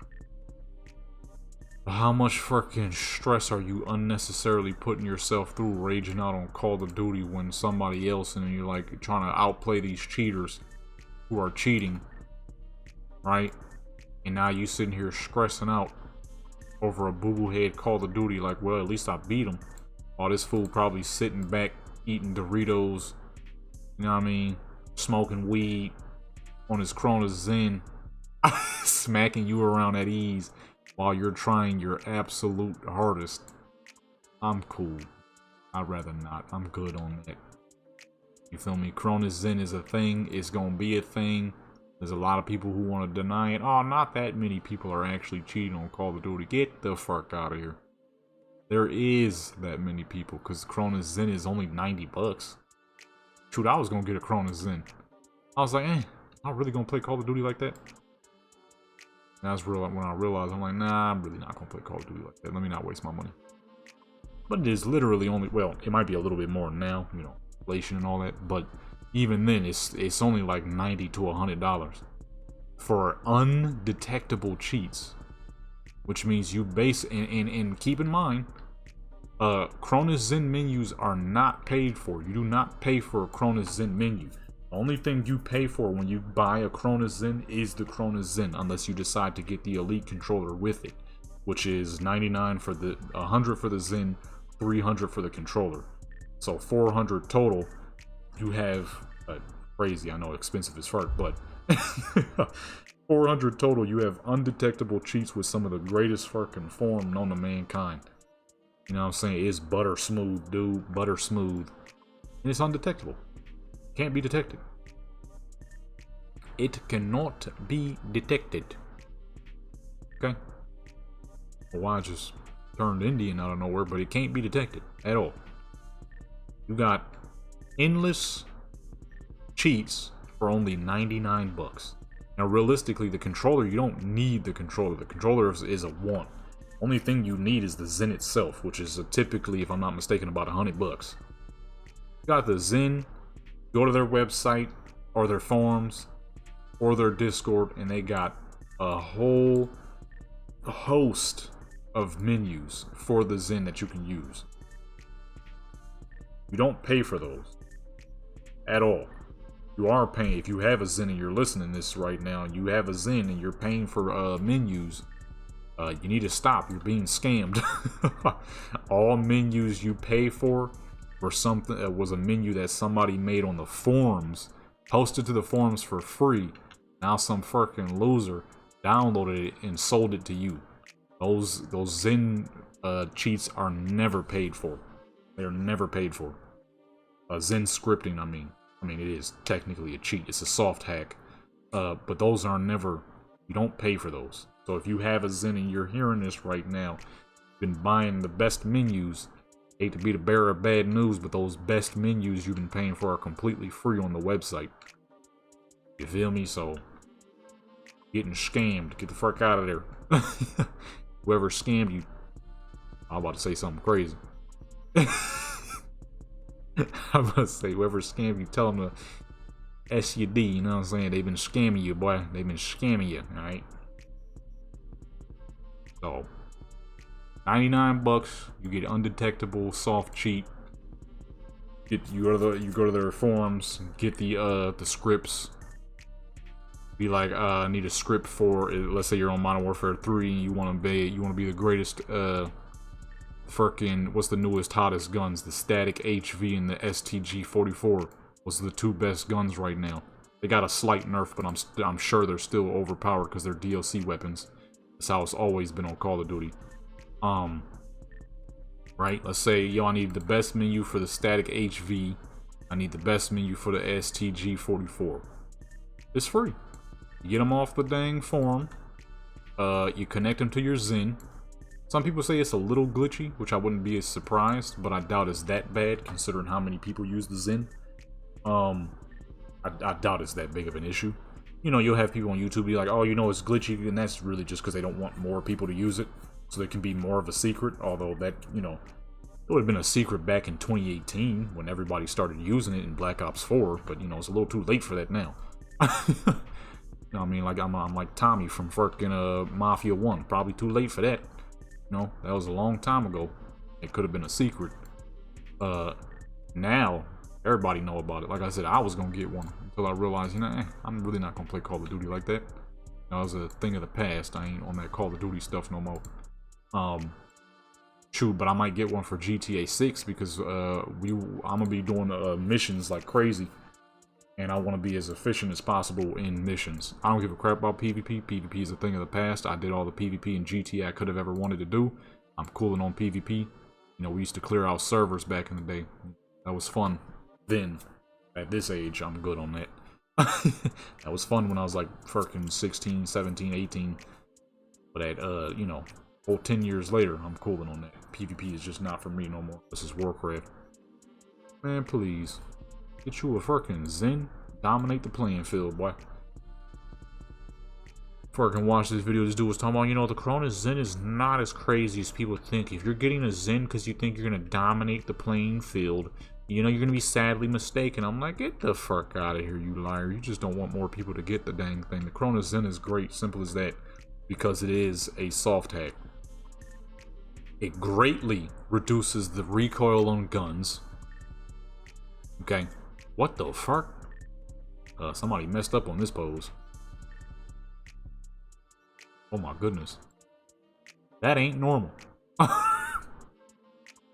How much freaking stress are you unnecessarily putting yourself through raging out on Call of Duty when somebody else and you're like trying to outplay these cheaters who are cheating, right? And now you sitting here stressing out over a boo-boo head Call of Duty like, well, at least I beat him. While this fool probably sitting back eating Doritos, you know what I mean, smoking weed on his Corona Zen, smacking you around at ease while you're trying your absolute hardest. I'm cool. I'd rather not. I'm good on that. You feel me? Corona Zen is a thing. It's gonna be a thing. There's a lot of people who want to deny it. Oh, not that many people are actually cheating on Call of Duty. Get the fuck out of here. There is that many people, because Corona Zen is only 90 bucks. Shoot, I was gonna get a Corona Zen. I was like, I'm really gonna play Call of Duty like that? And that's real when I realized, I'm like, nah, I'm really not gonna play Call of Duty like that. Let me not waste my money. But it is literally only, well, it might be a little bit more now, you know, inflation and all that, but even then, it's only like $90 to $100 for undetectable cheats, which means you base and keep in mind, Corona Zen menus are not paid for. You do not pay for a Corona Zen menu. The only thing you pay for when you buy a Corona Zen is the Corona Zen, unless you decide to get the Elite controller with it, which is 99 for the 100 for the Zen, 300 for the controller. So 400 total. You have crazy, I know, expensive as fuck, but 400 total. You have undetectable cheats with some of the greatest fucking form known to mankind. You know what I'm saying? It's butter smooth, dude. Butter smooth. And it's undetectable. Can't be detected. It cannot be detected. Okay? Well, why I just turned Indian out of nowhere, but it can't be detected at all. You got endless cheats for only 99 bucks. Now, realistically, the controller, you don't need the controller. The controller is a want. Only thing you need is the Zen itself, which is typically, if I'm not mistaken, about 100 bucks. You got the Zen, go to their website, or their forums, or their Discord, and they got a whole host of menus for the Zen that you can use. You don't pay for those at all. You are paying, if you have a Zen and you're listening to this right now, and you have a Zen and you're paying for menus, you need to stop. You're being scammed. All menus you pay for were something was a menu that somebody made on the forums, posted to the forums for free. Now some fucking loser downloaded it and sold it to you. Those Zen cheats are never paid for. They're never paid for. Zen scripting, I mean it is technically a cheat. It's a soft hack. But those are never, you don't pay for those. So if you have a Zen and you're hearing this right now, you've been buying the best menus. Hate to be the bearer of bad news, but those best menus you've been paying for are completely free on the website. You feel me? So, getting scammed. Get the fuck out of there. Whoever scammed you, I'm about to say something crazy. I'm about to say, whoever scammed you, tell them to SUD, you know what I'm saying? They've been scamming you, boy. They've been scamming you, alright? So, 99 bucks, you get undetectable soft cheat. You go to their forums, get the scripts. Be like, I need a script for, let's say you're on Modern Warfare 3 and you want to be the greatest freaking, what's the newest hottest guns? The Static HV and the STG-44 was the two best guns right now. They got a slight nerf, but I'm sure they're still overpowered because they're DLC weapons. That's how it's always been on Call of Duty. Right? Let's say, yo, I need the best menu for the Static HV. I need the best menu for the STG-44. It's free. You get them off the dang forum. You connect them to your Zen. Some people say it's a little glitchy, which I wouldn't be as surprised, but I doubt it's that bad considering how many people use the Zen. I doubt it's that big of an issue. You know, you'll have people on YouTube be like, oh, you know, it's glitchy, and that's really just because they don't want more people to use it, so there can be more of a secret, although that, you know, it would have been a secret back in 2018 when everybody started using it in Black Ops 4, but, you know, it's a little too late for that now. You know what I mean? Like, I'm like Tommy from fucking Mafia 1. Probably too late for that. You know, that was a long time ago. It could have been a secret. Now, everybody know about it. Like I said, I was gonna get one until I realized, you know, I'm really not gonna play Call of Duty like that. That was a thing of the past. I ain't on that Call of Duty stuff no more. Shoot, but I might get one for GTA 6 because I'm gonna be doing missions like crazy, and I want to be as efficient as possible in missions. I don't give a crap about PvP. PvP is a thing of the past. I did all the PvP in GTA I could have ever wanted to do. I'm cooling on PvP. You know, we used to clear out servers back in the day. That was fun. Then, at this age, I'm good on that. That was fun when I was like freaking 16, 17, 18. But at, you know, 10 years later, I'm cooling on that. PvP is just not for me no more. This is Warcraft. Man, please. Get you a freaking Zen. Dominate the playing field, boy. Before I can watch this video, this dude was talking about, you know, the Corona Zen is not as crazy as people think. If you're getting a Zen because you think you're going to dominate the playing field, you know, you're going to be sadly mistaken. I'm like, get the fuck out of here, you liar. You just don't want more people to get the dang thing. The Corona Zen is great, simple as that, because it is a soft hack. It greatly reduces the recoil on guns. Okay. What the fuck? Somebody messed up on this pose. Oh my goodness. That ain't normal.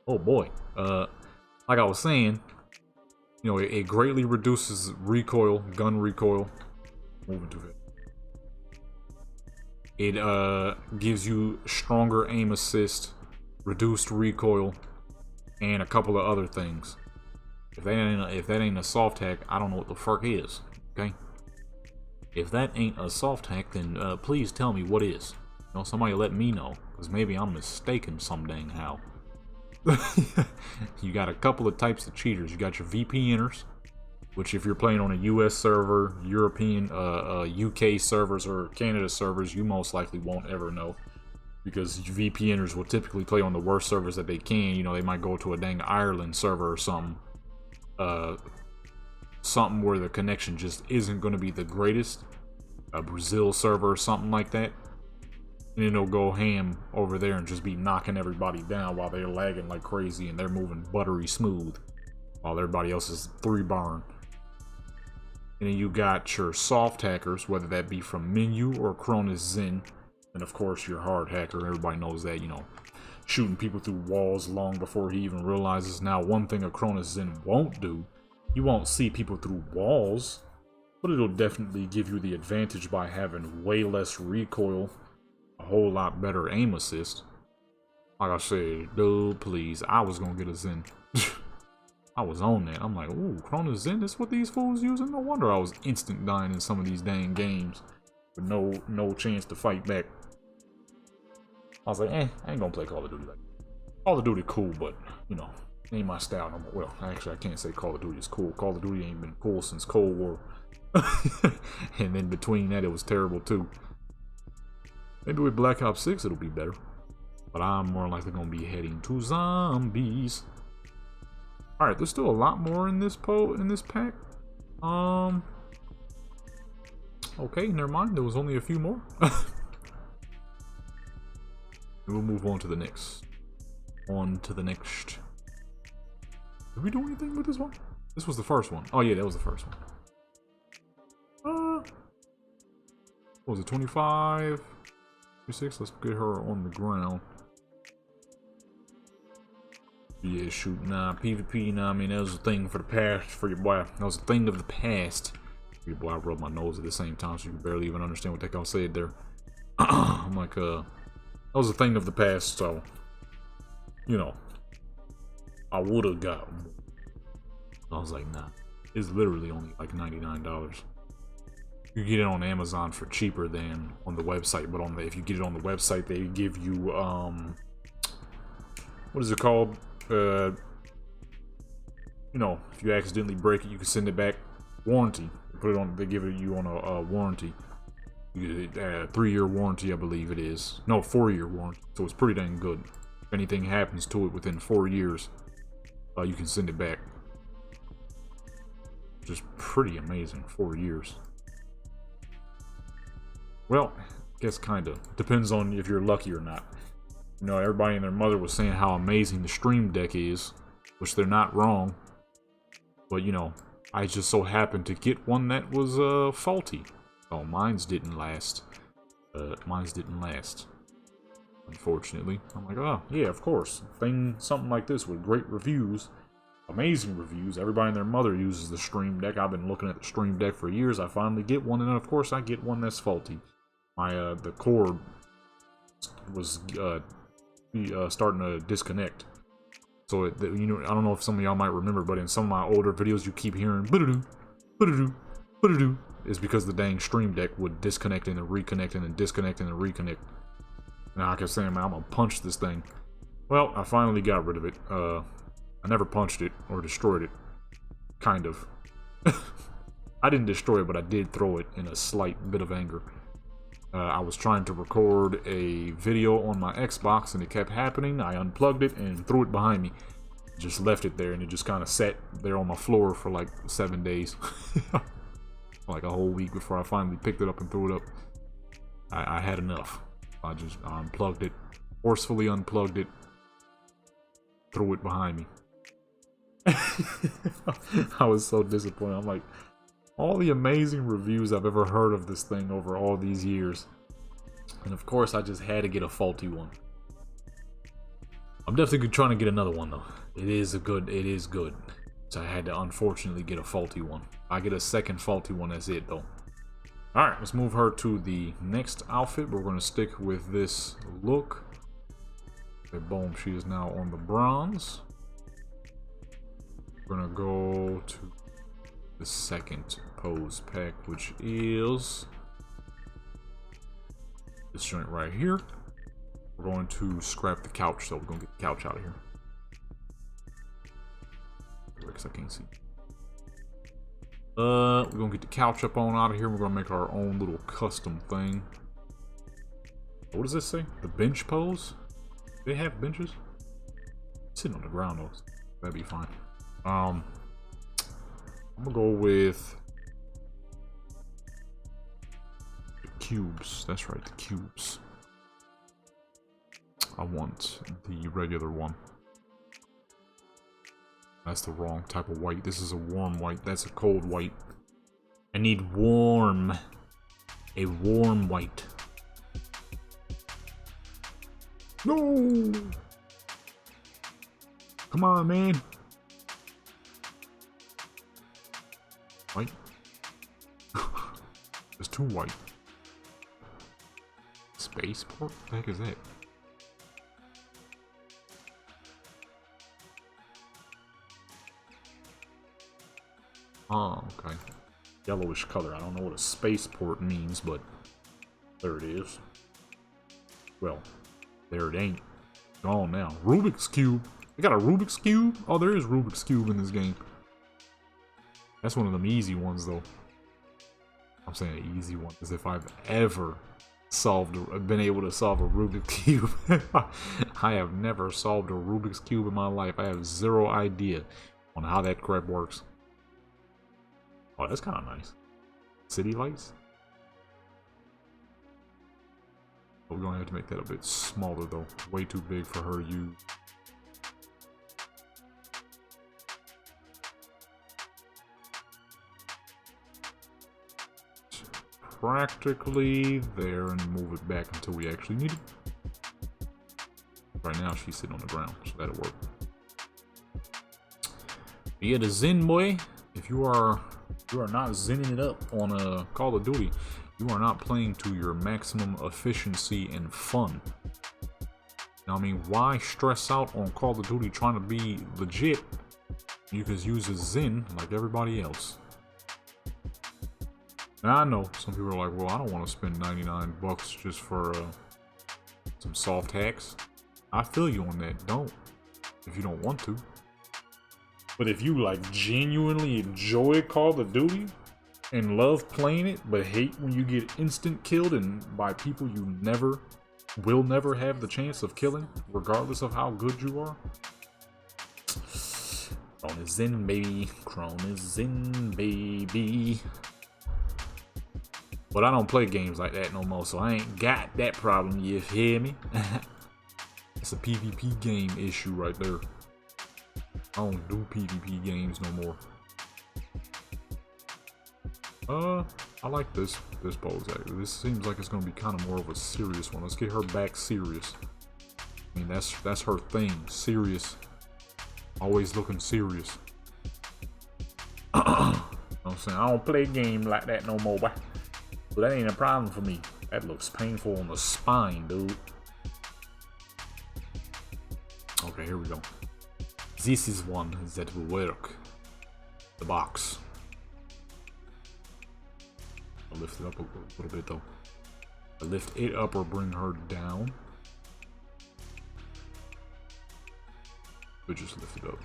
Oh boy. Like I was saying, you know, it greatly reduces recoil, gun recoil. Moving too fast. It gives you stronger aim assist, reduced recoil, and a couple of other things. If that ain't a soft hack, I don't know what the fuck is. Okay. If that ain't a soft hack, then please tell me what is. You know, somebody let me know, because maybe I'm mistaken some dang how. You got a couple of types of cheaters. You got your VPNers, which if you're playing on a US server, European, UK servers, or Canada servers, you most likely won't ever know. Because VPNers will typically play on the worst servers that they can. You know, they might go to a dang Ireland server or something. Something where the connection just isn't going to be the greatest. A Brazil server or something like that. And then they'll go ham over there and just be knocking everybody down while they're lagging like crazy and they're moving buttery smooth while everybody else is 3-barring. And then you got your soft hackers, whether that be from Menu or Cronus Zen. And of course your hard hacker, everybody knows that, you know, shooting people through walls long before he even realizes. Now, one thing a Cronus Zen won't do, you won't see people through walls, but it'll definitely give you the advantage by having way less recoil, a whole lot better aim assist. Like I said, dude, please, I was gonna get a Zen. I was on that. I'm like, ooh, Cronus Zen, that's what these fools using? No wonder I was instant dying in some of these dang games with no chance to fight back. I was like, I ain't gonna play Call of Duty like that. Call of Duty cool, but, you know, ain't my style no more. Well, actually, I can't say Call of Duty is cool. Call of Duty ain't been cool since Cold War. And then between that, it was terrible too. Maybe with Black Ops 6, it'll be better. But I'm more likely gonna be heading to zombies. Alright, there's still a lot more in this pack. Okay, never mind. There was only a few more. We'll move on to the next. Did we do anything with this one? This was the first one. Oh yeah, that was the first one. What was it, 25? 26? Let's get her on the ground. Yeah, shoot, nah, PvP, nah, I mean, that was a thing for the past, for your boy. That was a thing of the past. Your boy, I rubbed my nose at the same time, so you can barely even understand what the heck I said there. I'm like, that was a thing of the past, so, you know, I would've got one. I was like, nah, it's literally only like $99. You get it on Amazon for cheaper than on the website, but if you get it on the website, they give you, what is it called? You know, if you accidentally break it, you can send it back. Warranty. They give it you on a warranty. You get a 3-year warranty, I believe it is. No, 4-year warranty. So it's pretty dang good. If anything happens to it within 4 years, you can send it back. Just pretty amazing. 4 years. Well, I guess kinda. Depends on if you're lucky or not. You know, everybody and their mother was saying how amazing the Stream Deck is, which they're not wrong. But, you know, I just so happened to get one that was faulty. Oh, mine's didn't last. unfortunately. I'm like, oh, yeah, of course. Something like this with great reviews, amazing reviews. Everybody and their mother uses the Stream Deck. I've been looking at the Stream Deck for years. I finally get one, and then, of course, I get one that's faulty. The cord was starting to disconnect. So, you know, I don't know if some of y'all might remember, but in some of my older videos, you keep hearing "ba-da-doo, ba-da-doo, ba-da-doo." It's because the dang Stream Deck would disconnect and then reconnect and then disconnect and then reconnect. Now I kept saying, man, I'm gonna punch this thing. Well, I finally got rid of it. I never punched it or destroyed it. Kind of. I didn't destroy it, but I did throw it in a slight bit of anger. I was trying to record a video on my Xbox and it kept happening. I unplugged it and threw it behind me. Just left it there and it just kind of sat there on my floor for like 7 days. Like a whole week before I finally picked it up and threw it up. I had enough. I unplugged it, forcefully unplugged it, threw it behind me. I was so disappointed. I'm like, all the amazing reviews I've ever heard of this thing over all these years. And of course, I just had to get a faulty one. I'm definitely trying to get another one though. It is good. So I had to unfortunately get a faulty one. I get a second faulty one, that's it though. Alright, let's move her to the next outfit. We're going to stick with this look. Okay, boom, she is now on the bronze. We're going to go to the second pose pack, which is this joint right here. We're going to scrap the couch, so we're going to get the couch out of here. Because I can't see. We're gonna get the couch up on out of here. We're gonna make our own little custom thing. What does this say? The bench pose? Do they have benches? Sitting on the ground though. That'd be fine. I'm gonna go with the cubes. That's right, the cubes. I want the regular one. That's the wrong type of white. This is a warm white. That's a cold white. I need warm. A warm white. No! Come on, man. White? There's two white. Spaceport? What the heck is that? Oh, okay. Yellowish color. I don't know what a spaceport means, but there it is. Well, there it ain't. Gone now. Rubik's Cube. We got a Rubik's Cube? Oh, there is Rubik's Cube in this game. That's one of them easy ones, though. I'm saying an easy one, as if I've ever been able to solve a Rubik's Cube. I have never solved a Rubik's Cube in my life. I have zero idea on how that crap works. Oh, that's kind of nice. City lights? But we're going to have to make that a bit smaller, though. Way too big for her use. Practically there, and move it back until we actually need it. Right now, she's sitting on the ground, so that'll work. Yeah, the Zen boy, if you are not zenning it up on Call of Duty, you are not playing to your maximum efficiency and fun. Now, I mean, why stress out on Call of Duty trying to be legit? You can use a Zen like everybody else. Now, I know some people are like, well, I don't want to spend 99 bucks just for some soft hacks. I feel you on that. Don't, if you don't want to. But if you like genuinely enjoy Call of Duty and love playing it, but hate when you get instant killed and by people you will never have the chance of killing, regardless of how good you are. Chrome is in, baby. Chrome is in, baby. But I don't play games like that no more, so I ain't got that problem, you hear me? It's a PvP game issue right there. I don't do PvP games no more. I like this pose actually. This seems like it's gonna be kind of more of a serious one. Let's get her back serious. mean, that's her thing. Serious. Always looking serious. You know what I'm saying? I don't play a game like that no more, boy. But that ain't a problem for me. That looks painful on the spine, dude. Okay, here we go. This is one that will work. The box. I'll lift it up a little bit though. I lift it up or bring her down. But just lift it up.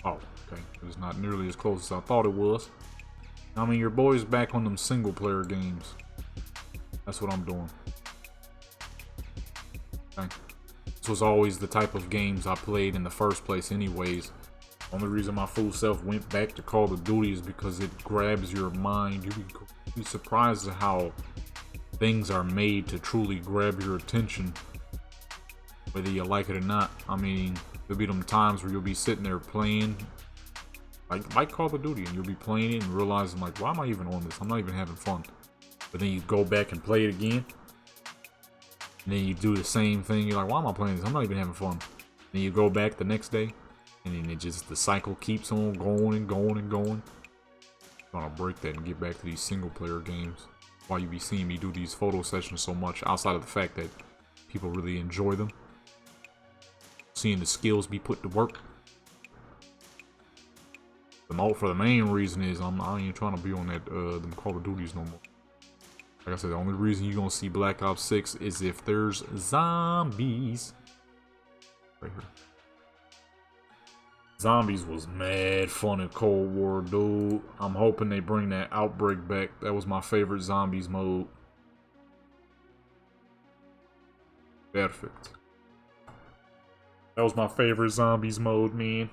Oh, okay. It's not nearly as close as I thought it was. I mean, your boy's back on them single player games. That's what I'm doing. Okay. This was always the type of games I played in the first place anyways. Only reason my fool self went back to Call of Duty is because it grabs your mind. You'd be surprised at how things are made to truly grab your attention, whether you like it or not. I mean, there'll be them times where you'll be sitting there playing, like Call of Duty, and you'll be playing it and realizing, like, why am I even on this? I'm not even having fun. But then you go back and play it again, and then you do the same thing. You're like, why am I playing this? I'm not even having fun. Then you go back the next day, and then the cycle keeps on going and going and going. I'm gonna break that and get back to these single player games. Why you be seeing me do these photo sessions so much, outside of the fact that people really enjoy them. Seeing the skills be put to work. For the main reason is I ain't even trying to be on that them Call of Duties no more. Like I said, the only reason you're gonna see Black Ops 6 is if there's zombies. Right here. Zombies was mad fun in Cold War, dude. I'm hoping they bring that Outbreak back. That was my favorite zombies mode. Perfect. That was my favorite zombies mode, man.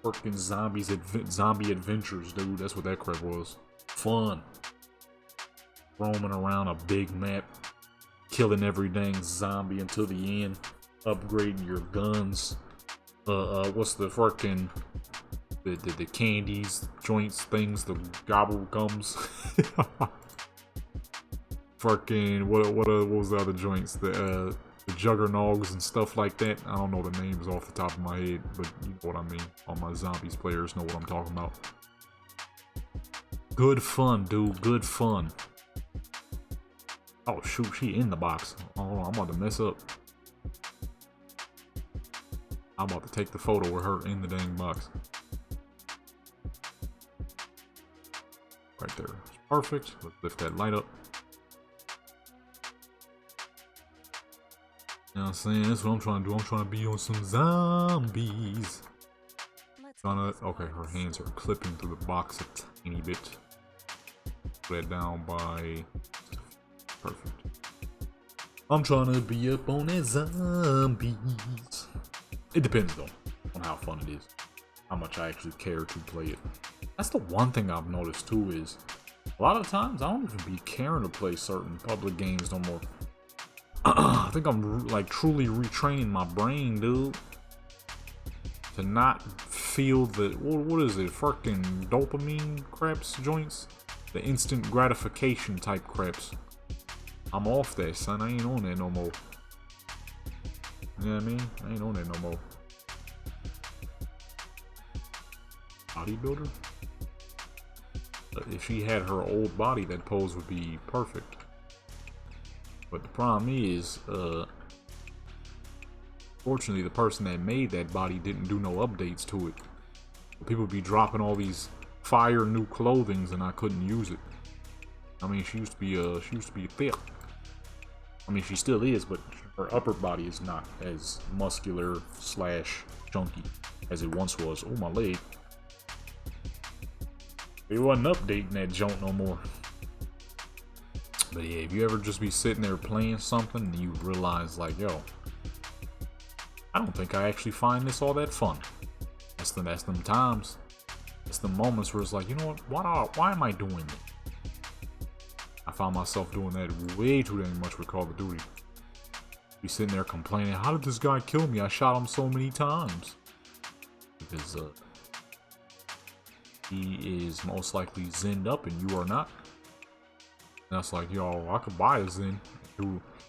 Freaking zombie adventures, dude. That's what that crap was. Fun. Roaming around a big map, killing every dang zombie until the end, upgrading your guns. What's the freaking the candies, joints, things, the gobble gums. Freaking what was the other joints? The juggernauts and stuff like that. I don't know the names off the top of my head, but you know what I mean. All my zombies players know what I'm talking about. Good fun, dude. Good fun. Oh shoot, she in the box. Oh, hold on, I'm about to mess up. I'm about to take the photo with her in the dang box. Right there. Perfect. Let's lift that light up. You know what I'm saying? That's what I'm trying to do. I'm trying to be on some zombies. Okay, her hands are clipping through the box a tiny bit. Put that down by... Perfect. I'm trying to be up on that zombies. It depends though on how fun it is, how much I actually care to play it. That's the one thing I've noticed too, is a lot of times I don't even be caring to play certain public games no more. I think I'm like truly retraining my brain, dude, to not feel the what is it, fucking dopamine craps joints, the instant gratification type craps. I'm off that, son. I ain't on that no more. You know what I mean? I ain't on that no more. Bodybuilder? If she had her old body, that pose would be perfect. But the problem is, fortunately, the person that made that body didn't do no updates to it. People be dropping all these fire new clothings, and I couldn't use it. I mean, she used to be thick. I mean, she still is, but her upper body is not as muscular / chunky as it once was. Oh, my leg. They wasn't updating that junk no more. But yeah, if you ever just be sitting there playing something and you realize, like, yo, I don't think I actually find this all that fun. That's them times. It's the moments where it's like, you know what? Why am I doing it? I found myself doing that way too dang much with Call of Duty. Be sitting there complaining, how did this guy kill me? I shot him so many times. Because he is most likely zinned up and you are not. And that's like, yo, I could buy a Zen.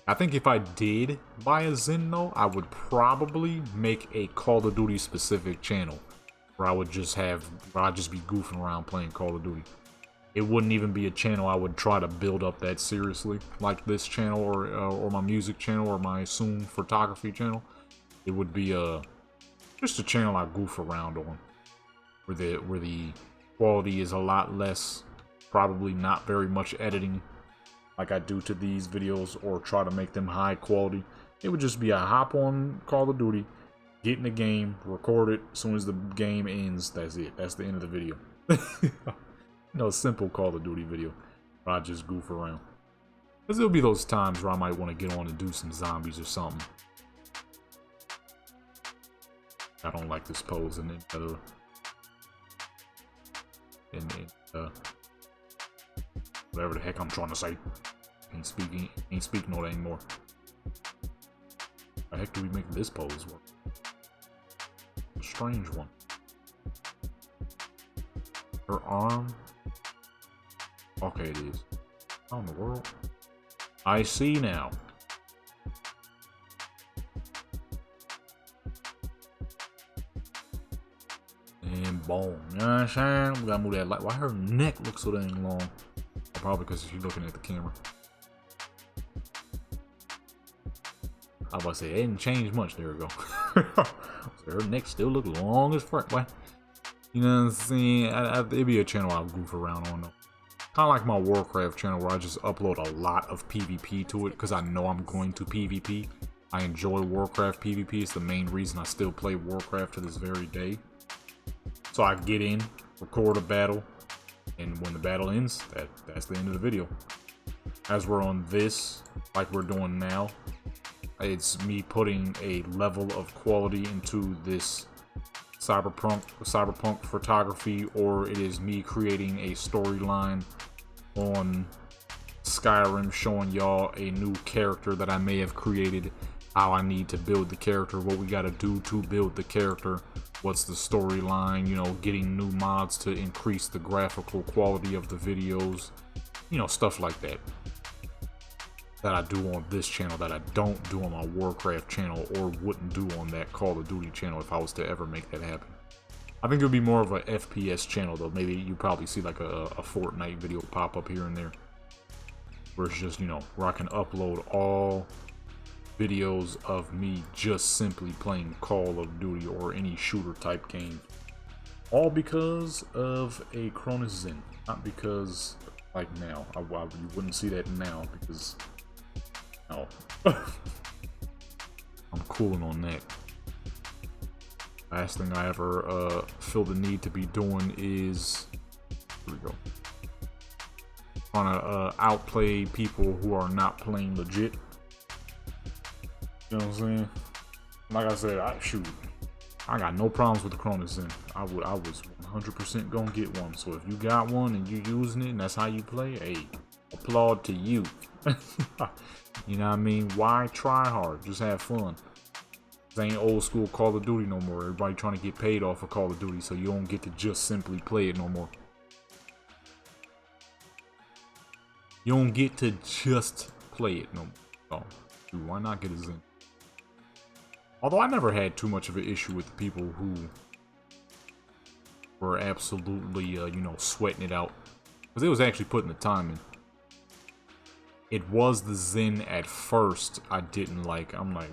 I think if I did buy a Zen though, I would probably make a Call of Duty specific channel where I'd just be goofing around playing Call of Duty. It wouldn't even be a channel I would try to build up that seriously, like this channel or my music channel or my soon photography channel. It would be just a channel I goof around on, where the quality is a lot less, probably not very much editing like I do to these videos, or try to make them high quality. It would just be a hop on Call of Duty, get in the game, record it. As soon as the game ends, that's it. That's the end of the video. A simple Call of Duty video where I just goof around. Because there'll be those times where I might want to get on and do some zombies or something. I don't like this pose and whatever the heck I'm trying to say. Ain't speaking no anymore. How the heck do we make this pose work? A strange one. Her arm. Okay, it is. How in the world? I see now. And boom. You know what I'm saying? We gotta move that light. Why her neck looks so dang long? Probably because she's looking at the camera. I was about to say, it didn't change much. There we go. So her neck still look long as fuck. Why? You know what I'm saying? It'd be a channel I'll goof around on though. Kind of like my Warcraft channel where I just upload a lot of PvP to it because I know I'm going to PvP. I enjoy Warcraft PvP. It's the main reason I still play Warcraft to this very day. So I get in, record a battle, and when the battle ends, that's the end of the video. As we're on this, like we're doing now, it's me putting a level of quality into this cyberpunk photography, or it is me creating a storyline on Skyrim, showing y'all a new character that I may have created, how I need to build the character, what we gotta do to build the character, what's the storyline, you know, getting new mods to increase the graphical quality of the videos, you know, stuff like that. That I do on this channel that I don't do on my Warcraft channel, or wouldn't do on that Call of Duty channel if I was to ever make that happen. I think it would be more of a FPS channel though. Maybe you probably see like a Fortnite video pop up here and there, where it's just, you know, where I can upload all videos of me just simply playing Call of Duty or any shooter type game, all because of a Cronus Zen, not because like now. You wouldn't see that now because no. I'm cooling on that. Last thing I ever feel the need to be doing is, here we go, trying to outplay people who are not playing legit. You know what I'm saying? Like I said, I got no problems with the Cronus Zen. I was 100% gonna get one. So if you got one and you using it and that's how you play, hey, applaud to you. You know what I mean? Why try hard? Just have fun. This ain't old school Call of Duty no more. Everybody trying to get paid off of Call of Duty, so you don't get to just simply play it no more. You don't get to just play it no more. Oh, dude, why not get a Zen? Although I never had too much of an issue with people who were absolutely, you know, sweating it out. Because it was actually putting the time in. It was the Zen at first I didn't like. I'm like,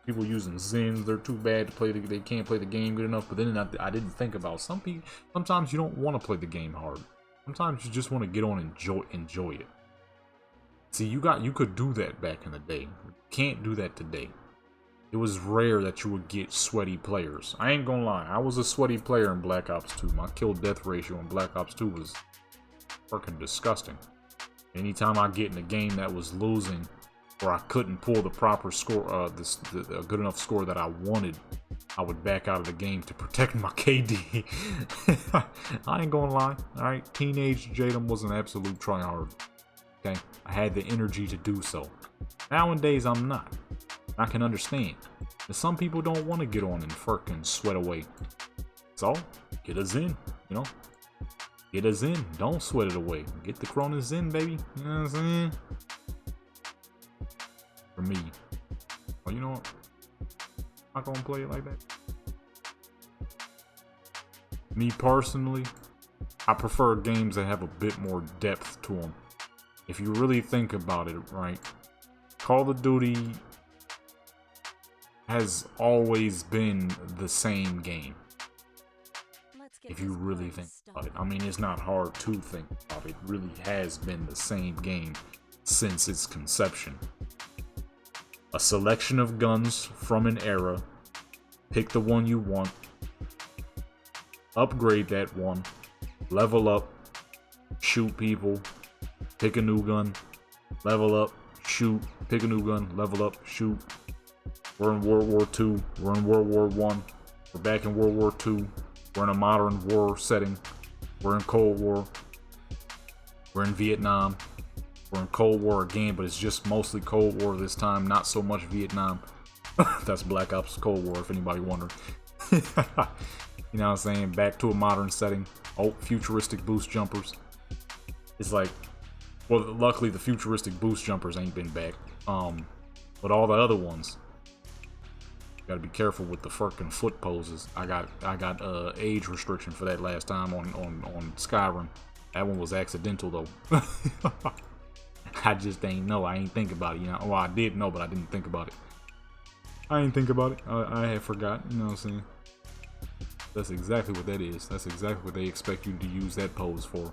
people using Zens, they're too bad to play. They can't play the game good enough. But then I didn't think about some people. Sometimes you don't want to play the game hard. Sometimes you just want to get on and enjoy it. See, you could do that back in the day. You can't do that today. It was rare that you would get sweaty players. I ain't gonna lie, I was a sweaty player in Black Ops 2. My kill death ratio in Black Ops 2 was freaking disgusting. Anytime I get in a game that was losing, or I couldn't pull the proper score, a good enough score that I wanted, I would back out of the game to protect my KD. I ain't gonna lie, alright? Teenage Jadam was an absolute tryhard. Okay? I had the energy to do so. Nowadays, I'm not. I can understand. But some people don't want to get on and freaking sweat away. So, get a Zen, you know? Get a Zen. Don't sweat it away. Get the Cronus Zen, baby. You know what I'm saying? For me. Well, you know what? I'm not gonna play it like that. Me personally, I prefer games that have a bit more depth to them. If you really think about it, right? Call of Duty has always been the same game. If you really think about it. I mean, it's not hard to think about it. It really has been the same game since its conception. A selection of guns from an era. Pick the one you want. Upgrade that one. Level up. Shoot people. Pick a new gun. Level up. Shoot. Pick a new gun. Level up. Shoot. We're in World War II. We're in World War I. We're back in World War II. We're in a modern war setting. We're in Cold War. We're in Vietnam. We're in Cold War again, but it's just mostly Cold War this time, not so much Vietnam. That's Black Ops Cold War, if anybody wondered. You know what I'm saying? Back to a modern setting. Oh, futuristic boost jumpers. It's like, well, luckily the futuristic boost jumpers ain't been back. But all the other ones, gotta be careful with the fucking foot poses. I got age restriction for that last time on Skyrim. That one was accidental though. I just ain't know. I ain't think about it. You know, well, I did know, but I didn't think about it. I didn't think about it. I had forgot. You know what I'm saying? That's exactly what that is. That's exactly what they expect you to use that pose for.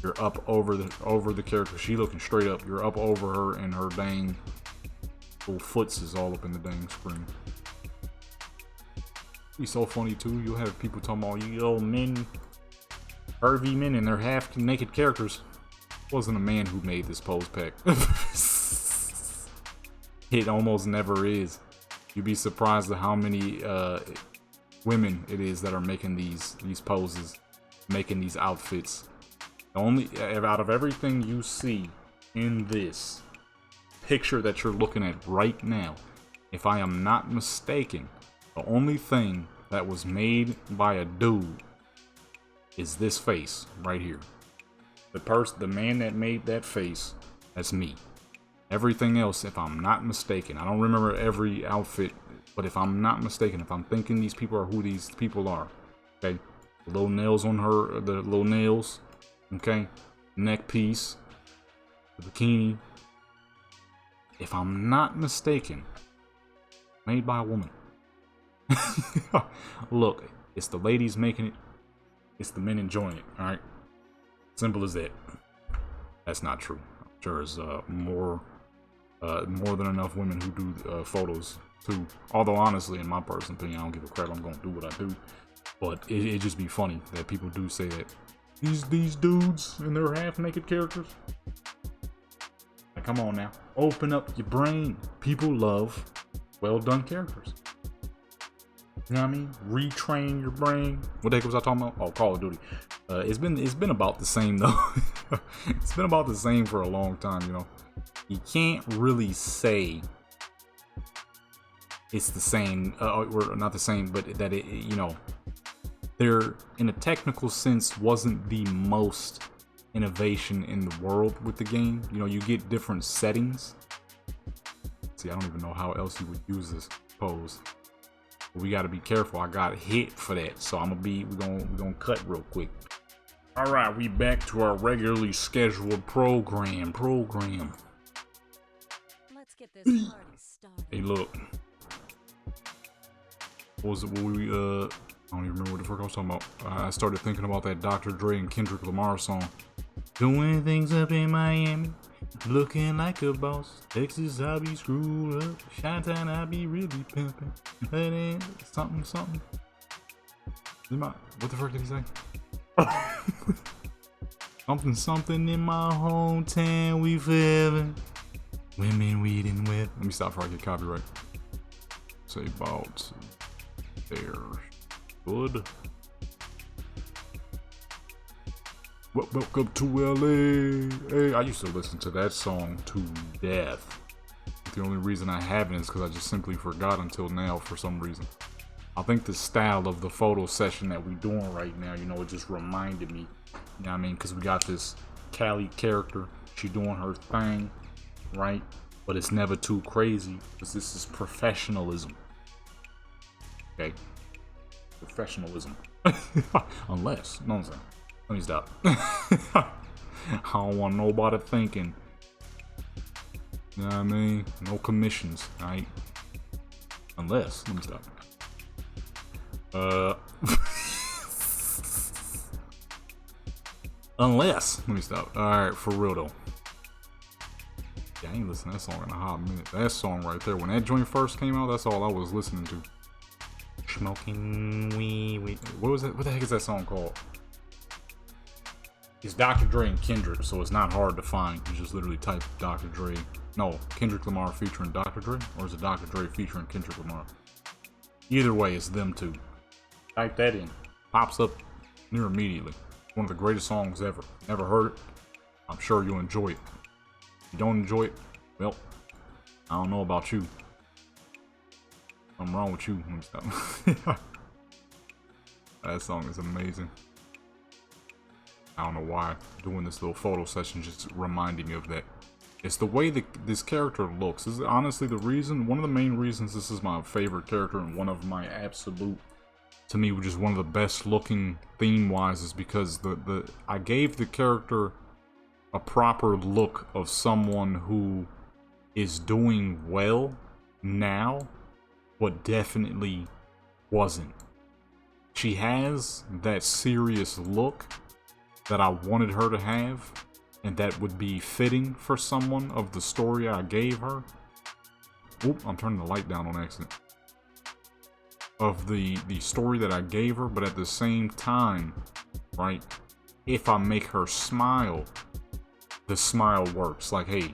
You're up over the character. She looking straight up. You're up over her, and her dang little foots is all up in the dang screen. Be so funny too. You'll have people talking about yo men, RV men, and they're half naked characters. It wasn't a man who made this pose pack. It almost never is. You'd be surprised at how many women it is that are making these poses, making these outfits. The only out of everything you see in this picture that you're looking at right now, if I am not mistaken, the only thing that was made by a dude is this face right here. The man that made that face, that's me. Everything else, if I'm not mistaken, I don't remember every outfit, but if I'm not mistaken, if I'm thinking these people are who these people are, okay, the little nails on her, the little nails, okay, neck piece, the bikini, if I'm not mistaken, made by a woman. Look, it's the ladies making it, it's the men enjoying it, alright? Simple as that. That's not true. I'm sure there's more than enough women who do photos too. Although honestly, in my personal opinion, I don't give a crap. I'm gonna do what I do. But it just be funny that people do say that these dudes and their half-naked characters. Like, come on now, open up your brain. People love well-done characters. You know what I mean? Retrain your brain. What the heck was I talking about? Oh, Call of Duty. It's been about the same though. It's been about the same for a long time, you know. You can't really say it's the same, or not the same, but that it, you know, there in a technical sense wasn't the most innovation in the world with the game. You know, you get different settings. See, I don't even know how else you would use this pose. We got to be careful. I got hit for that, so we're gonna cut real quick. All right, we back to our regularly scheduled program. Let's get this party started. Hey, look. What was it? I don't even remember what the fuck I was talking about. I started thinking about that Dr. Dre and Kendrick Lamar song. Doing things up in Miami, looking like a boss. Texas, I be screwed up. Chi-Town, I be really pimping. That ain't something. What the fuck did he say? something in my hometown we feeling. Women, weed, and wet. Let me stop before I get copyright. Say about there. Good. Welcome to LA. Hey, I used to listen to that song to death. The only reason I haven't is because I just simply forgot until now for some reason. I think the style of the photo session that we're doing right now, you know, it just reminded me. You know what I mean? Because we got this Callie character. She doing her thing, right? but it's never too crazy because this is professionalism. Okay, professionalism. Unless, no, I'm saying. Let me stop. I don't want nobody thinking. You know what I mean? No commissions, right? Unless, let me stop. Unless, let me stop. Alright, for real though. Yeah, I ain't listened to that song in a hot minute. That song right there, when that joint first came out, that's all I was listening to. Smoking weed. What was that? What the heck is that song called? It's Dr. Dre and Kendrick, so it's not hard to find. You just literally type Dr. Dre. No, Kendrick Lamar featuring Dr. Dre, or is it Dr. Dre featuring Kendrick Lamar? Either way, it's them two. Type that in. Pops up near immediately. One of the greatest songs ever. Never heard it? I'm sure you'll enjoy it. If you don't enjoy it, well, I don't know about you. Something wrong with you. Let me stop. That song is amazing. I don't know why doing this little photo session just reminded me of that. It's the way that this character looks. This is honestly the reason, one of the main reasons this is my favorite character and one of my absolute, to me, just one of the best looking theme-wise is because I gave the character a proper look of someone who is doing well now, but definitely wasn't. She has that serious look that I wanted her to have, and that would be fitting for someone of the story I gave her. Oop, I'm turning the light down on accident. Of the story that I gave her, but at the same time, right, if I make her smile, the smile works. Like, hey,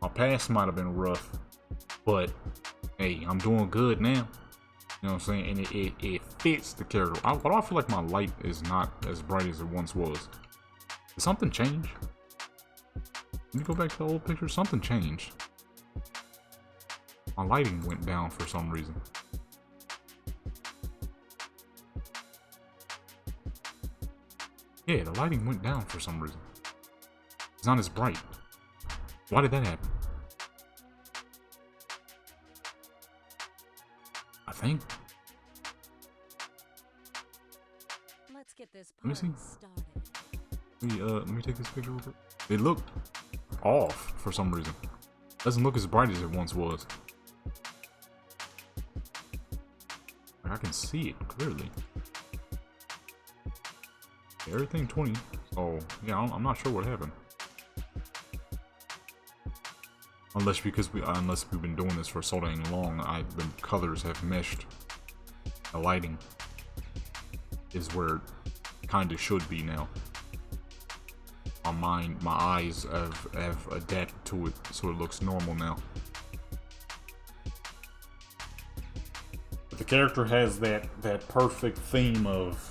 my past might have been rough, but hey, I'm doing good now. You know what I'm saying? And it fits the character. Why do I feel like my light is not as bright as it once was? Did something change? Let me go back to the old picture. Something changed. My lighting went down for some reason. Yeah, the lighting went down for some reason. It's not as bright. Why did that happen? I think. Let's get this Let me see. party started. Let me take this picture real quick. It looked off for some reason. Doesn't look as bright as it once was. I can see it clearly. Everything 20. So yeah, I'm not sure what happened. Unless we've been doing this for so dang long, the colors have meshed. The lighting is where it kind of should be now. My eyes have adapted to it, so it looks normal now. But the character has that perfect theme of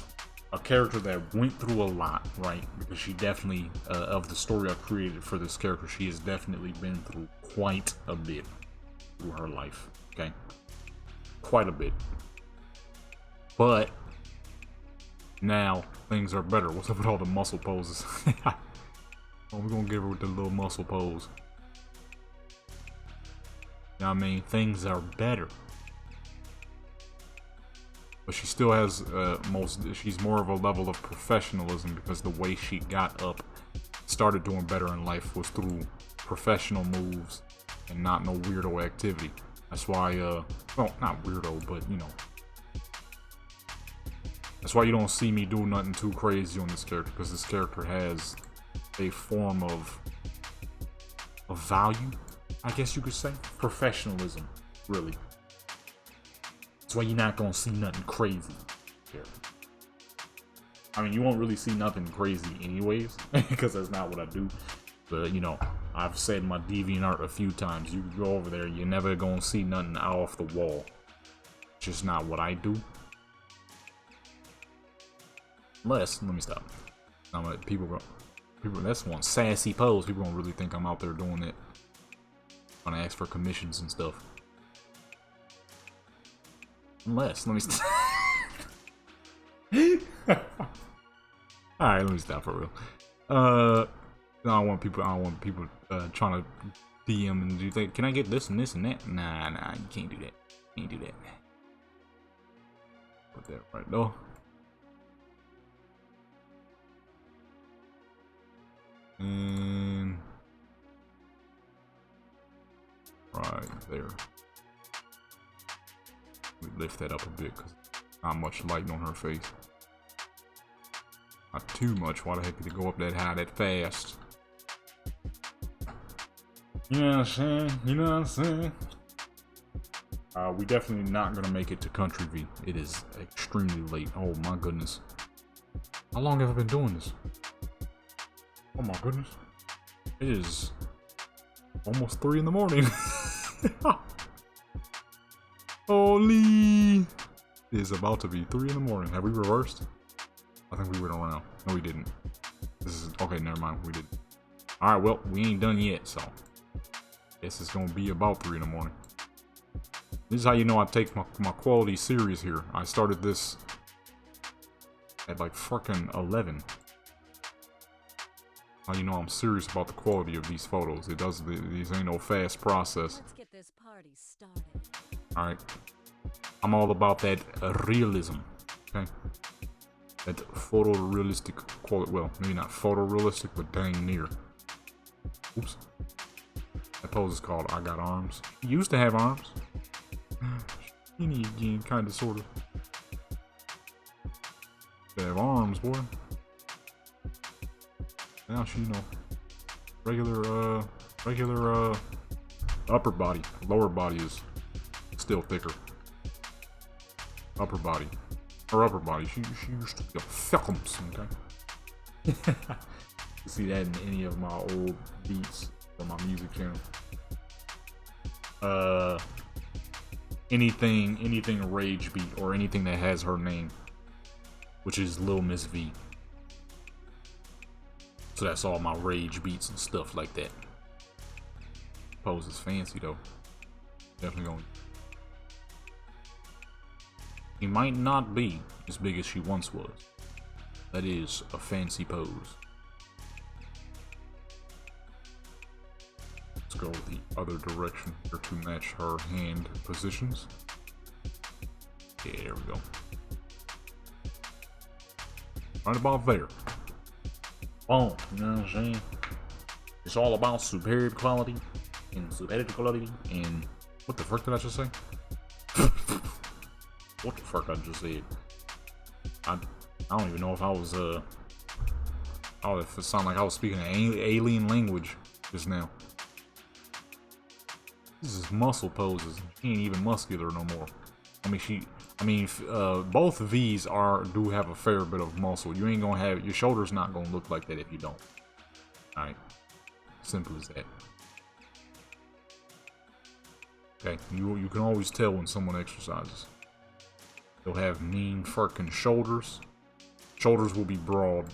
a character that went through a lot, right? Because she definitely, of the story I created for this character, she has definitely been through quite a bit through her life, okay? Quite a bit. But now things are better. What's up with all the muscle poses? Oh, we're gonna give her with the little muscle pose. You know what I mean? Things are better. But she still has she's more of a level of professionalism because the way she got up, started doing better in life was through professional moves and not no weirdo activity. That's why, well, not weirdo, but you know. That's why you don't see me do nothing too crazy on this character, because this character has a form of value, I guess you could say. Professionalism, really. That's why you're not gonna see nothing crazy here. I mean, you won't really see nothing crazy anyways, because that's not what I do. But, you know, I've said my DeviantArt a few times. You go over there, you're never gonna see nothing out off the wall. It's just not what I do. Unless, let me stop. People, that's one sassy pose. People don't really think I'm out there doing it. When I ask for commissions and stuff. Unless, let me stop. Alright, let me stop for real. I don't want people trying to DM and do that. Can I get this and this and that? Nah, you can't do that. Can't do that. Put that right though. And right there. We lift that up a bit because not much light on her face. Not too much. Why the heck did it go up that high that fast? You know what I'm saying? You know what I'm saying? We definitely not gonna make it to Country V. It is extremely late. Oh my goodness. How long have I been doing this? Oh my goodness. It is almost 3 in the morning. Holy. It is about to be 3 in the morning. Have we reversed? I think we went around. No, we didn't. This is okay, never mind. We didn't. Alright, well, we ain't done yet, so guess it's gonna be about 3 in the morning. This is how you know I take my quality serious here. I started this at like fucking 11. How you know I'm serious about the quality of these photos. It does. These ain't no fast process. Let's get this party started. All right, I'm all about that realism. Okay, that photorealistic quality. Well, maybe not photorealistic, but dang near. Oops. That pose is called "I Got Arms." He used to have arms. Skinny again, kind of, sort of. They have arms, boy. Now she, you know, regular upper body. Lower body is still thicker. Upper body. She used to be a thickums, okay? You see that in any of my old beats on my music channel. Anything Rage beat or anything that has her name, which is Lil Miss V. So that's all my Rage beats and stuff like that. Pose is fancy though. Definitely going. She might not be as big as she once was. That is a fancy pose. Let's go the other direction here to match her hand positions. Yeah, there we go. Right about there. Oh, you know what I'm saying? It's all about superior quality and what the fuck did I just say? What the fuck I just said? I don't even know if I was if it sounded like I was speaking an alien language just now. This is muscle poses. She ain't even muscular no more. Both of these do have a fair bit of muscle. You ain't gonna have your shoulders not gonna look like that if you don't. All right, simple as that. Okay, you can always tell when someone exercises. They'll have mean fucking shoulders. Shoulders will be broad.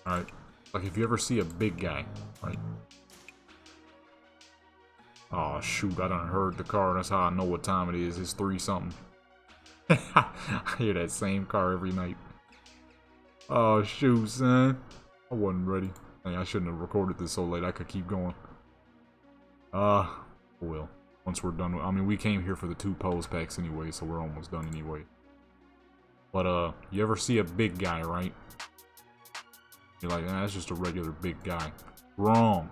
All right, like if you ever see a big guy, right? Oh shoot, I done heard the car. That's how I know what time it is. It's 3 something. I hear that same car every night. Oh shoot, son. I wasn't ready. Hey, I shouldn't have recorded this so late. I could keep going. Well, once we're done with, we came here for the 2 pose packs anyway, so we're almost done anyway. But you ever see a big guy, right? You're like, nah, that's just a regular big guy. Wrong.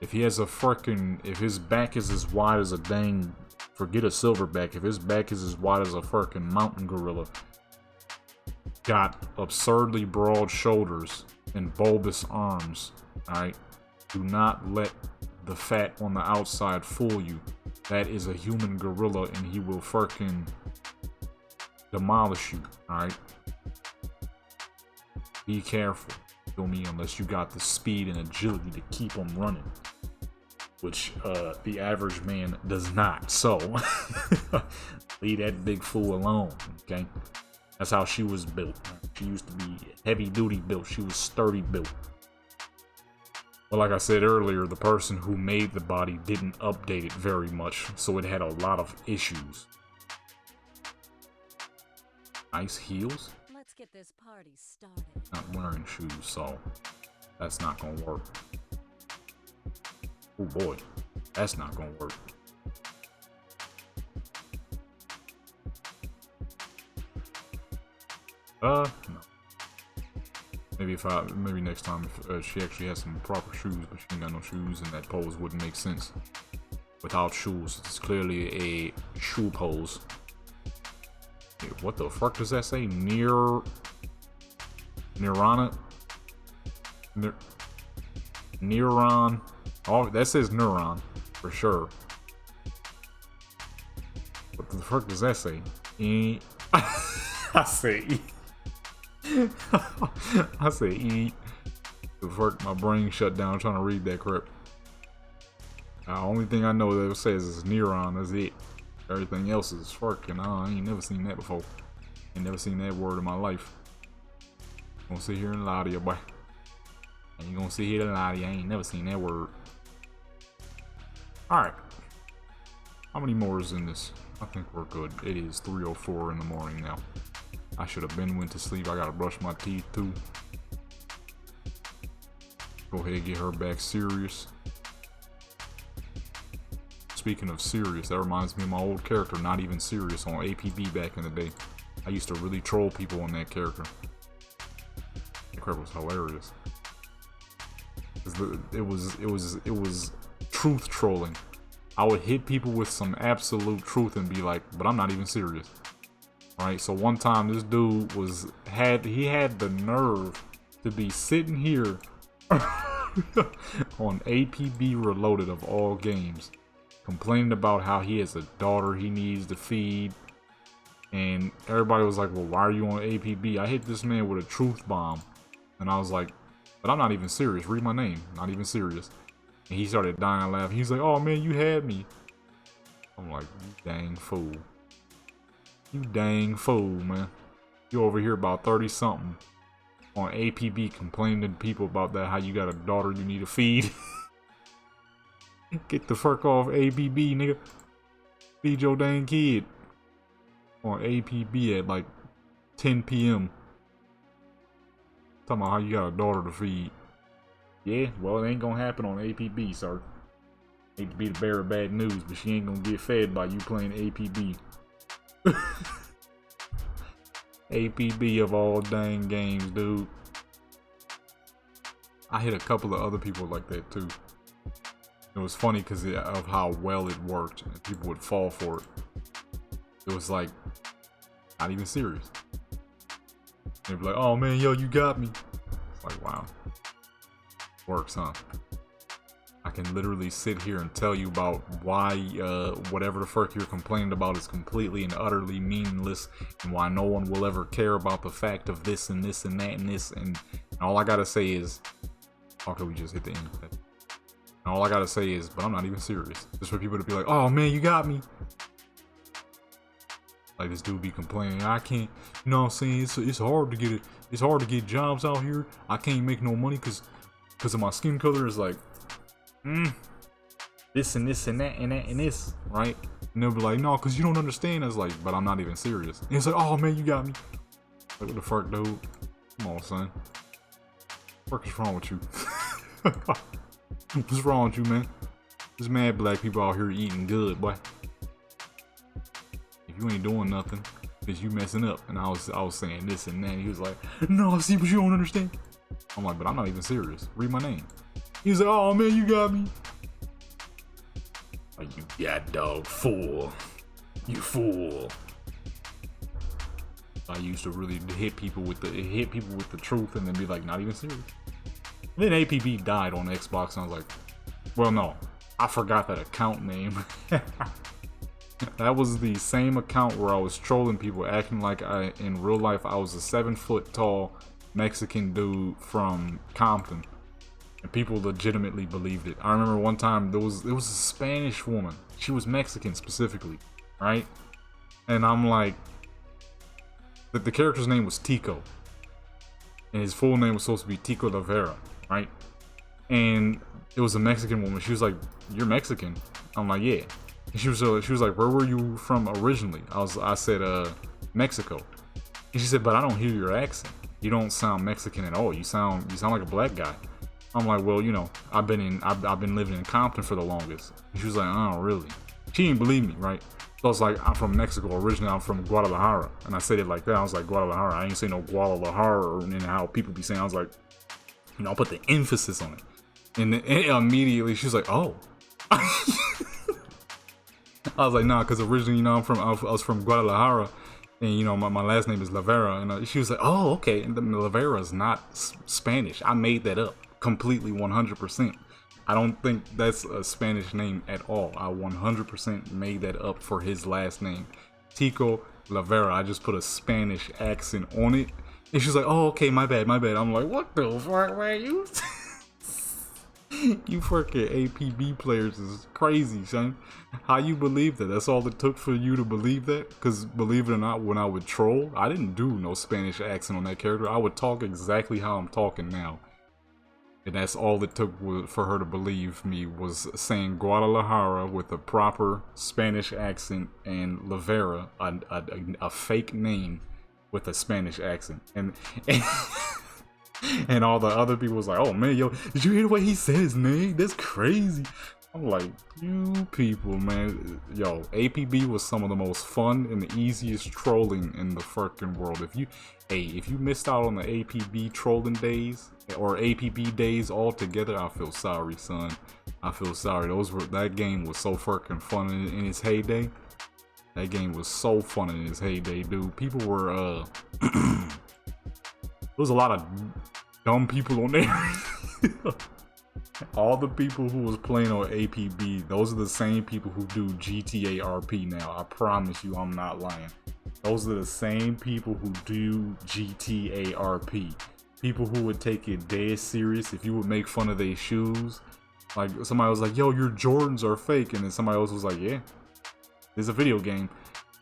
If he has if his back is as wide as a dang, forget a silverback, if his back is as wide as a fucking mountain gorilla, got absurdly broad shoulders and bulbous arms, alright? Do not let the fat on the outside fool you. That is a human gorilla and he will fucking demolish you, alright? Be careful, feel me, unless you got the speed and agility to keep him running. Which the average man does not, so leave that big fool alone, okay? That's how she was built. She used to be heavy duty built, she was sturdy built. But like I said earlier, the person who made the body didn't update it very much, so it had a lot of issues. Nice heels? Let's get this party started. Not wearing shoes, so that's not gonna work. Oh boy, that's not gonna work. No. Maybe next time if she actually has some proper shoes, but she ain't got no shoes, and that pose wouldn't make sense without shoes. It's clearly a shoe pose. Hey, what the fuck does that say? Nirana? Neuron. Oh, that says neuron for sure. What the fuck does that say? E. I say E. I say E. The fuck, my brain shut down trying to read that crap. The only thing I know that it says is neuron. That's it. Everything else is fucking. I ain't never seen that before. Ain't never seen that word in my life. Gonna sit here and lie to you, boy. And you gonna sit here and lie to you. I ain't never seen that word. Alright. How many more is in this? I think we're good. It is 3:04 in the morning now. I should have went to sleep. I gotta brush my teeth too. Go ahead and get her back serious. Speaking of serious, that reminds me of my old character, Not Even Serious, on APB back in the day. I used to really troll people on that character. That crap was hilarious. It was truth trolling. I would hit people with some absolute truth and be like, but I'm not even serious. Right? So one time this dude had the nerve to be sitting here on APB Reloaded of all games, complaining about how he has a daughter he needs to feed. And everybody was like, well, why are you on APB? I hit this man with a truth bomb. And I was like, but I'm not even serious. Read my name. Not even serious. And he started dying laughing. He's like, oh man, you had me. I'm like, you dang fool. You dang fool, man. You over here about 30 something on APB complaining to people about that, how you got a daughter you need to feed. Get the fuck off APB, nigga. Feed your dang kid. On APB at like 10 p.m. Talking about how you got a daughter to feed. Yeah, well, it ain't gonna happen on APB, sir. Hate to be the bearer of bad news, but she ain't gonna get fed by you playing APB. APB of all dang games, dude. I hit a couple of other people like that too. It was funny because of how well it worked, and people would fall for it. It was like, not even serious. They'd be like, oh man, yo, you got me. It's like, wow. Works, huh? I can literally sit here and tell you about why whatever the fuck you're complaining about is completely and utterly meaningless, and why no one will ever care about the fact of this and this and that and this, and all I gotta say is, okay, we just hit the end of that. And all I gotta say is, but I'm not even serious. Just for people to be like, oh man, you got me. Like this dude be complaining, I can't, you know what I'm saying, it's hard to get it, it's hard to get jobs out here, I can't make no money because of my skin color. Is like, this and this and that and that and this, right? And they'll be like, no, because you don't understand. I was like, but I'm not even serious. And it's like, oh man, you got me. Like, what the fuck, dude? Come on, son. What is wrong with you? What's wrong with you, man? There's mad black people out here eating good, boy. If you ain't doing nothing, because you messing up. And I was saying this and that. And he was like, no, see, but you don't understand. I'm like, but I'm not even serious. Read my name. He's like, oh man, you got me. Like, you got dog fool. You fool. I used to really hit people with the truth and then be like, not even serious. Then APB died on Xbox and I was like, well no, I forgot that account name. That was the same account where I was trolling people, acting like in real life I was a 7-foot tall Mexican dude from Compton, and people legitimately believed it. I remember one time there was a Spanish woman. She was Mexican specifically, right? And I'm like, the character's name was Tico, and his full name was supposed to be Tico de Vera, right? And it was a Mexican woman. She was like, "You're Mexican?" I'm like, "Yeah." And she was like, "Where were you from originally?" I said, "Mexico." And she said, "But I don't hear your accent. You don't sound Mexican at all. You sound like a black guy." I'm like, well, you know, I've been living in Compton for the longest. And she was like, oh, really? She didn't believe me, right? So I was like, I'm from Mexico. Originally, I'm from Guadalajara. And I said it like that. I was like, Guadalajara. I ain't say no Guadalajara, and how people be saying. I was like, you know, I put the emphasis on it. And then immediately she was like, oh. I was like, nah, because originally, you know, I was from Guadalajara. And, you know, my last name is Lavera. And she was like, oh, okay. And the Lavera is not Spanish. I made that up completely 100%. I don't think that's a Spanish name at all. I 100% made that up for his last name. Tico Lavera. I just put a Spanish accent on it. And she's like, oh, okay, my bad. I'm like, what the fuck, man? You fucking APB players is crazy, son. How you believe that? That's all it took for you to believe that? Because believe it or not, when I would troll, I didn't do no Spanish accent on that character. I would talk exactly how I'm talking now. And that's all it took for her to believe me, was saying Guadalajara with a proper Spanish accent and Lavera, a fake name with a Spanish accent. And and all the other people was like, oh man, yo, did you hear the way he said his name? That's crazy. I'm like, you people, man. Yo, APB was some of the most fun and the easiest trolling in the fucking world. If you missed out on the APB trolling days or APB days altogether, I feel sorry, son. I feel sorry. That game was so fucking fun in its heyday. That game was so fun in its heyday, dude. People were there was a lot of dumb people on there. All the people who was playing on APB, those are the same people who do GTA RP now. I promise you, I'm not lying. Those are the same people who do GTA RP. People who would take it dead serious if you would make fun of their shoes. Like, somebody was like, yo, your Jordans are fake. And then somebody else was like, yeah, it's a video game.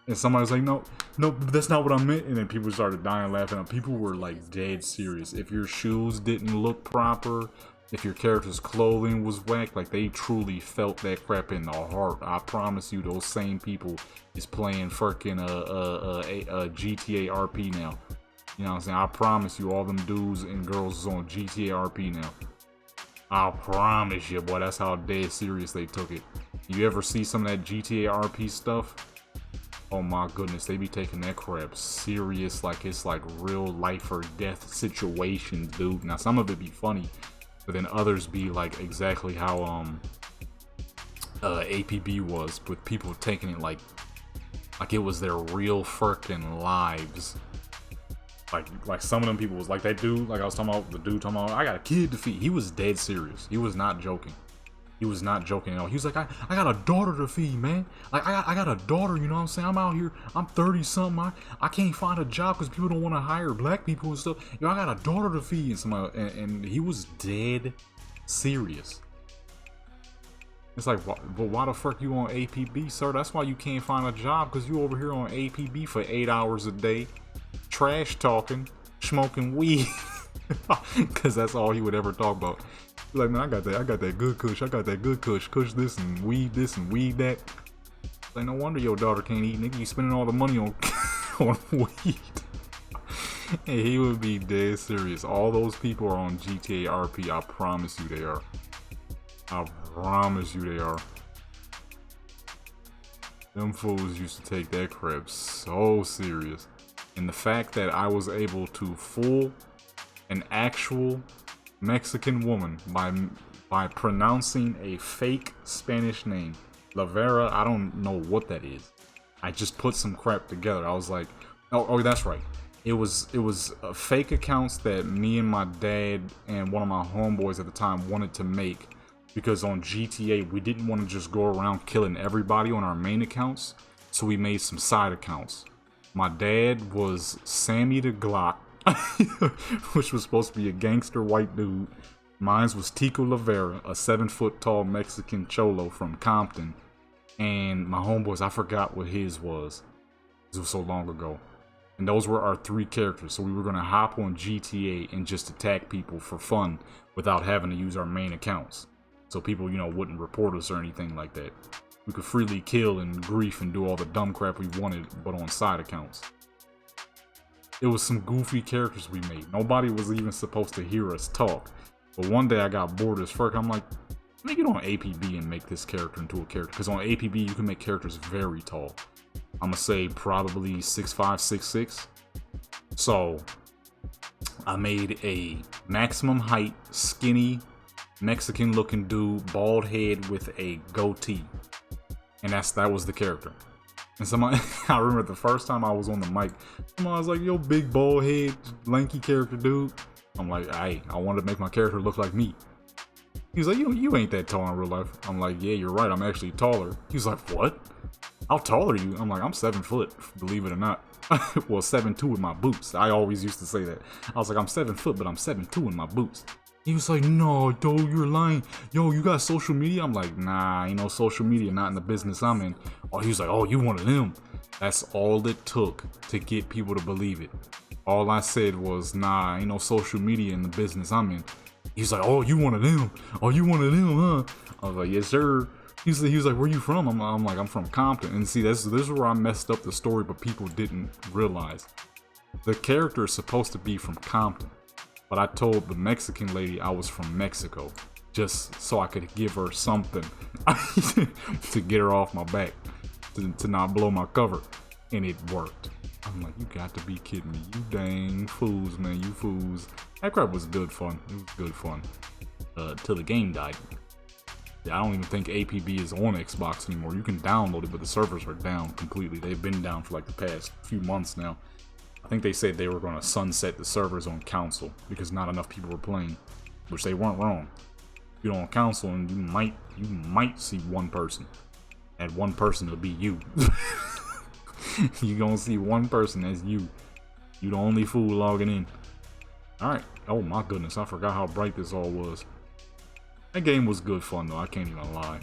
And somebody was like, no, that's not what I meant. And then people started dying laughing. And people were like dead serious. If your shoes didn't look proper, if your character's clothing was whack, like they truly felt that crap in the heart. I promise you, those same people is playing fucking GTA RP now. You know what I'm saying? I promise you, all them dudes and girls is on GTA RP now. I promise you, boy, that's how dead serious they took it. You ever see some of that GTA RP stuff? Oh my goodness, they be taking that crap serious, like it's like real life or death situations, dude. Now some of it be funny, but then others be like exactly how APB was, with people taking it like it was their real fucking lives. Like some of them people was like that dude, like I was talking about, the dude talking about, I got a kid to feed. He was dead serious. He was not joking. He was not joking at all. He was like, I got a daughter to feed, man. Like I got a daughter, you know what I'm saying? I'm out here, I'm 30 something. I can't find a job because people don't want to hire black people and stuff. Yo, I got a daughter to feed, and somebody, and he was dead serious. It's like, but why the fuck you on APB, sir? That's why you can't find a job, because you over here on APB for 8 hours a day, trash talking, smoking weed, because that's all he would ever talk about. He's like, man, I got that good kush, kush this and weed that. Like, no wonder your daughter can't eat, nigga. You spending all the money on on weed. And he would be dead serious. All those people are on GTA RP. I promise you they are. I promise you they are. Them fools used to take that crap so serious. And the fact that I was able to fool an actual Mexican woman by pronouncing a fake Spanish name, Lavera, I don't know what that is. I just put some crap together. I was like, oh, that's right. It was fake accounts that me and my dad and one of my homeboys at the time wanted to make, because on GTA we didn't want to just go around killing everybody on our main accounts, so we made some side accounts. My dad was Sammy the Glock, which was supposed to be a gangster white dude. Mine was Tico Lavera, a 7-foot tall Mexican cholo from Compton. And my homeboys, I forgot what his was. It was so long ago. And those were our 3 characters. So we were going to hop on GTA and just attack people for fun without having to use our main accounts. So people, you know, wouldn't report us or anything like that. We could freely kill and grief and do all the dumb crap we wanted, but on side accounts. It was some goofy characters we made. Nobody was even supposed to hear us talk. But one day I got bored as fuck. I'm like, let me get on APB and make this character into a character. Because on APB, you can make characters very tall. I'm going to say probably 6'5", 6'6". So I made a maximum height, skinny, Mexican looking dude, bald head with a goatee. And that was the character. And somebody, I remember the first time I was on the mic, somebody was like, yo, big bald head, lanky character dude. I'm like, hey, I wanted to make my character look like me. He was like, you ain't that tall in real life. I'm like, yeah, you're right, I'm actually taller. He was like, what? How tall are you? I'm like, I'm 7 foot, believe it or not. Well, 7'2" with my boots. I always used to say that. I was like, I'm 7 foot, but I'm 7'2" in my boots. He was like, no, dude, you're lying. Yo, you got social media? I'm like, nah, ain't no social media, not in the business I'm in. Oh, he was like, oh, you one of them. That's all it took to get people to believe it. All I said was, nah, ain't no social media in the business I'm in. He's like, oh, you one of them. Oh, you one of them, huh? I was like, yes, sir. He was like, where you from? I'm like, I'm from Compton. And see, this is where I messed up the story, but people didn't realize. The character is supposed to be from Compton. But I told the Mexican lady I was from Mexico, just so I could give her something to get her off my back, to not blow my cover. And it worked. I'm like, you got to be kidding me. You dang fools, man, you fools. That crap was good fun. It was good fun. Till the game died. Yeah, I don't even think APB is on Xbox anymore. You can download it, but the servers are down completely. They've been down for like the past few months now. I think they said they were going to sunset the servers on console because not enough people were playing, which they weren't wrong. You know, on console, and you might see one person. And one person will be you. You're gonna see one person as you. You the only fool logging in. Alright. Oh my goodness, I forgot how bright this all was. That game was good fun though, I can't even lie.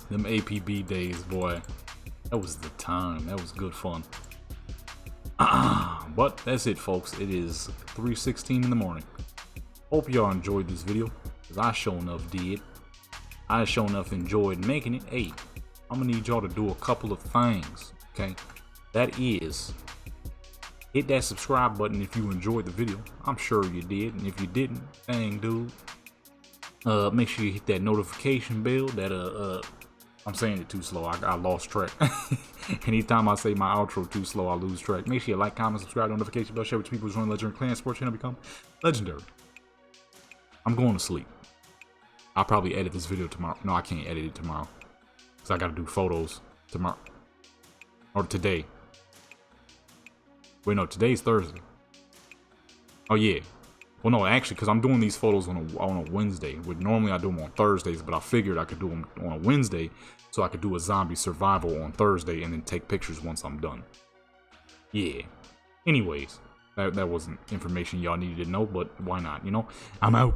Them APB days, boy. That was the time. That was good fun. But that's it, folks. It is 3:16 in the morning. Hope y'all enjoyed this video, because I sure enough did. I sure enough enjoyed making it. Hey, I'm gonna need y'all to do a couple of things, okay? That is, hit that subscribe button if you enjoyed the video. I'm sure you did, and if you didn't, dang dude. Make sure you hit that notification bell. That I'm saying it too slow. I lost track. Anytime I say my outro too slow, I lose track. Make sure you like, comment, subscribe, notification bell, share with people, join Legendary Clan Sports Channel, become legendary. I'm going to sleep. I'll probably edit this video tomorrow. No, I can't edit it tomorrow, because I got to do photos tomorrow. Or today. Wait, no, today's Thursday. Oh, yeah. Well, no, actually, because I'm doing these photos on a Wednesday. Normally I do them on Thursdays, but I figured I could do them on a Wednesday so I could do a zombie survival on Thursday and then take pictures once I'm done. Yeah. Anyways, that wasn't information y'all needed to know, but why not, you know? I'm out.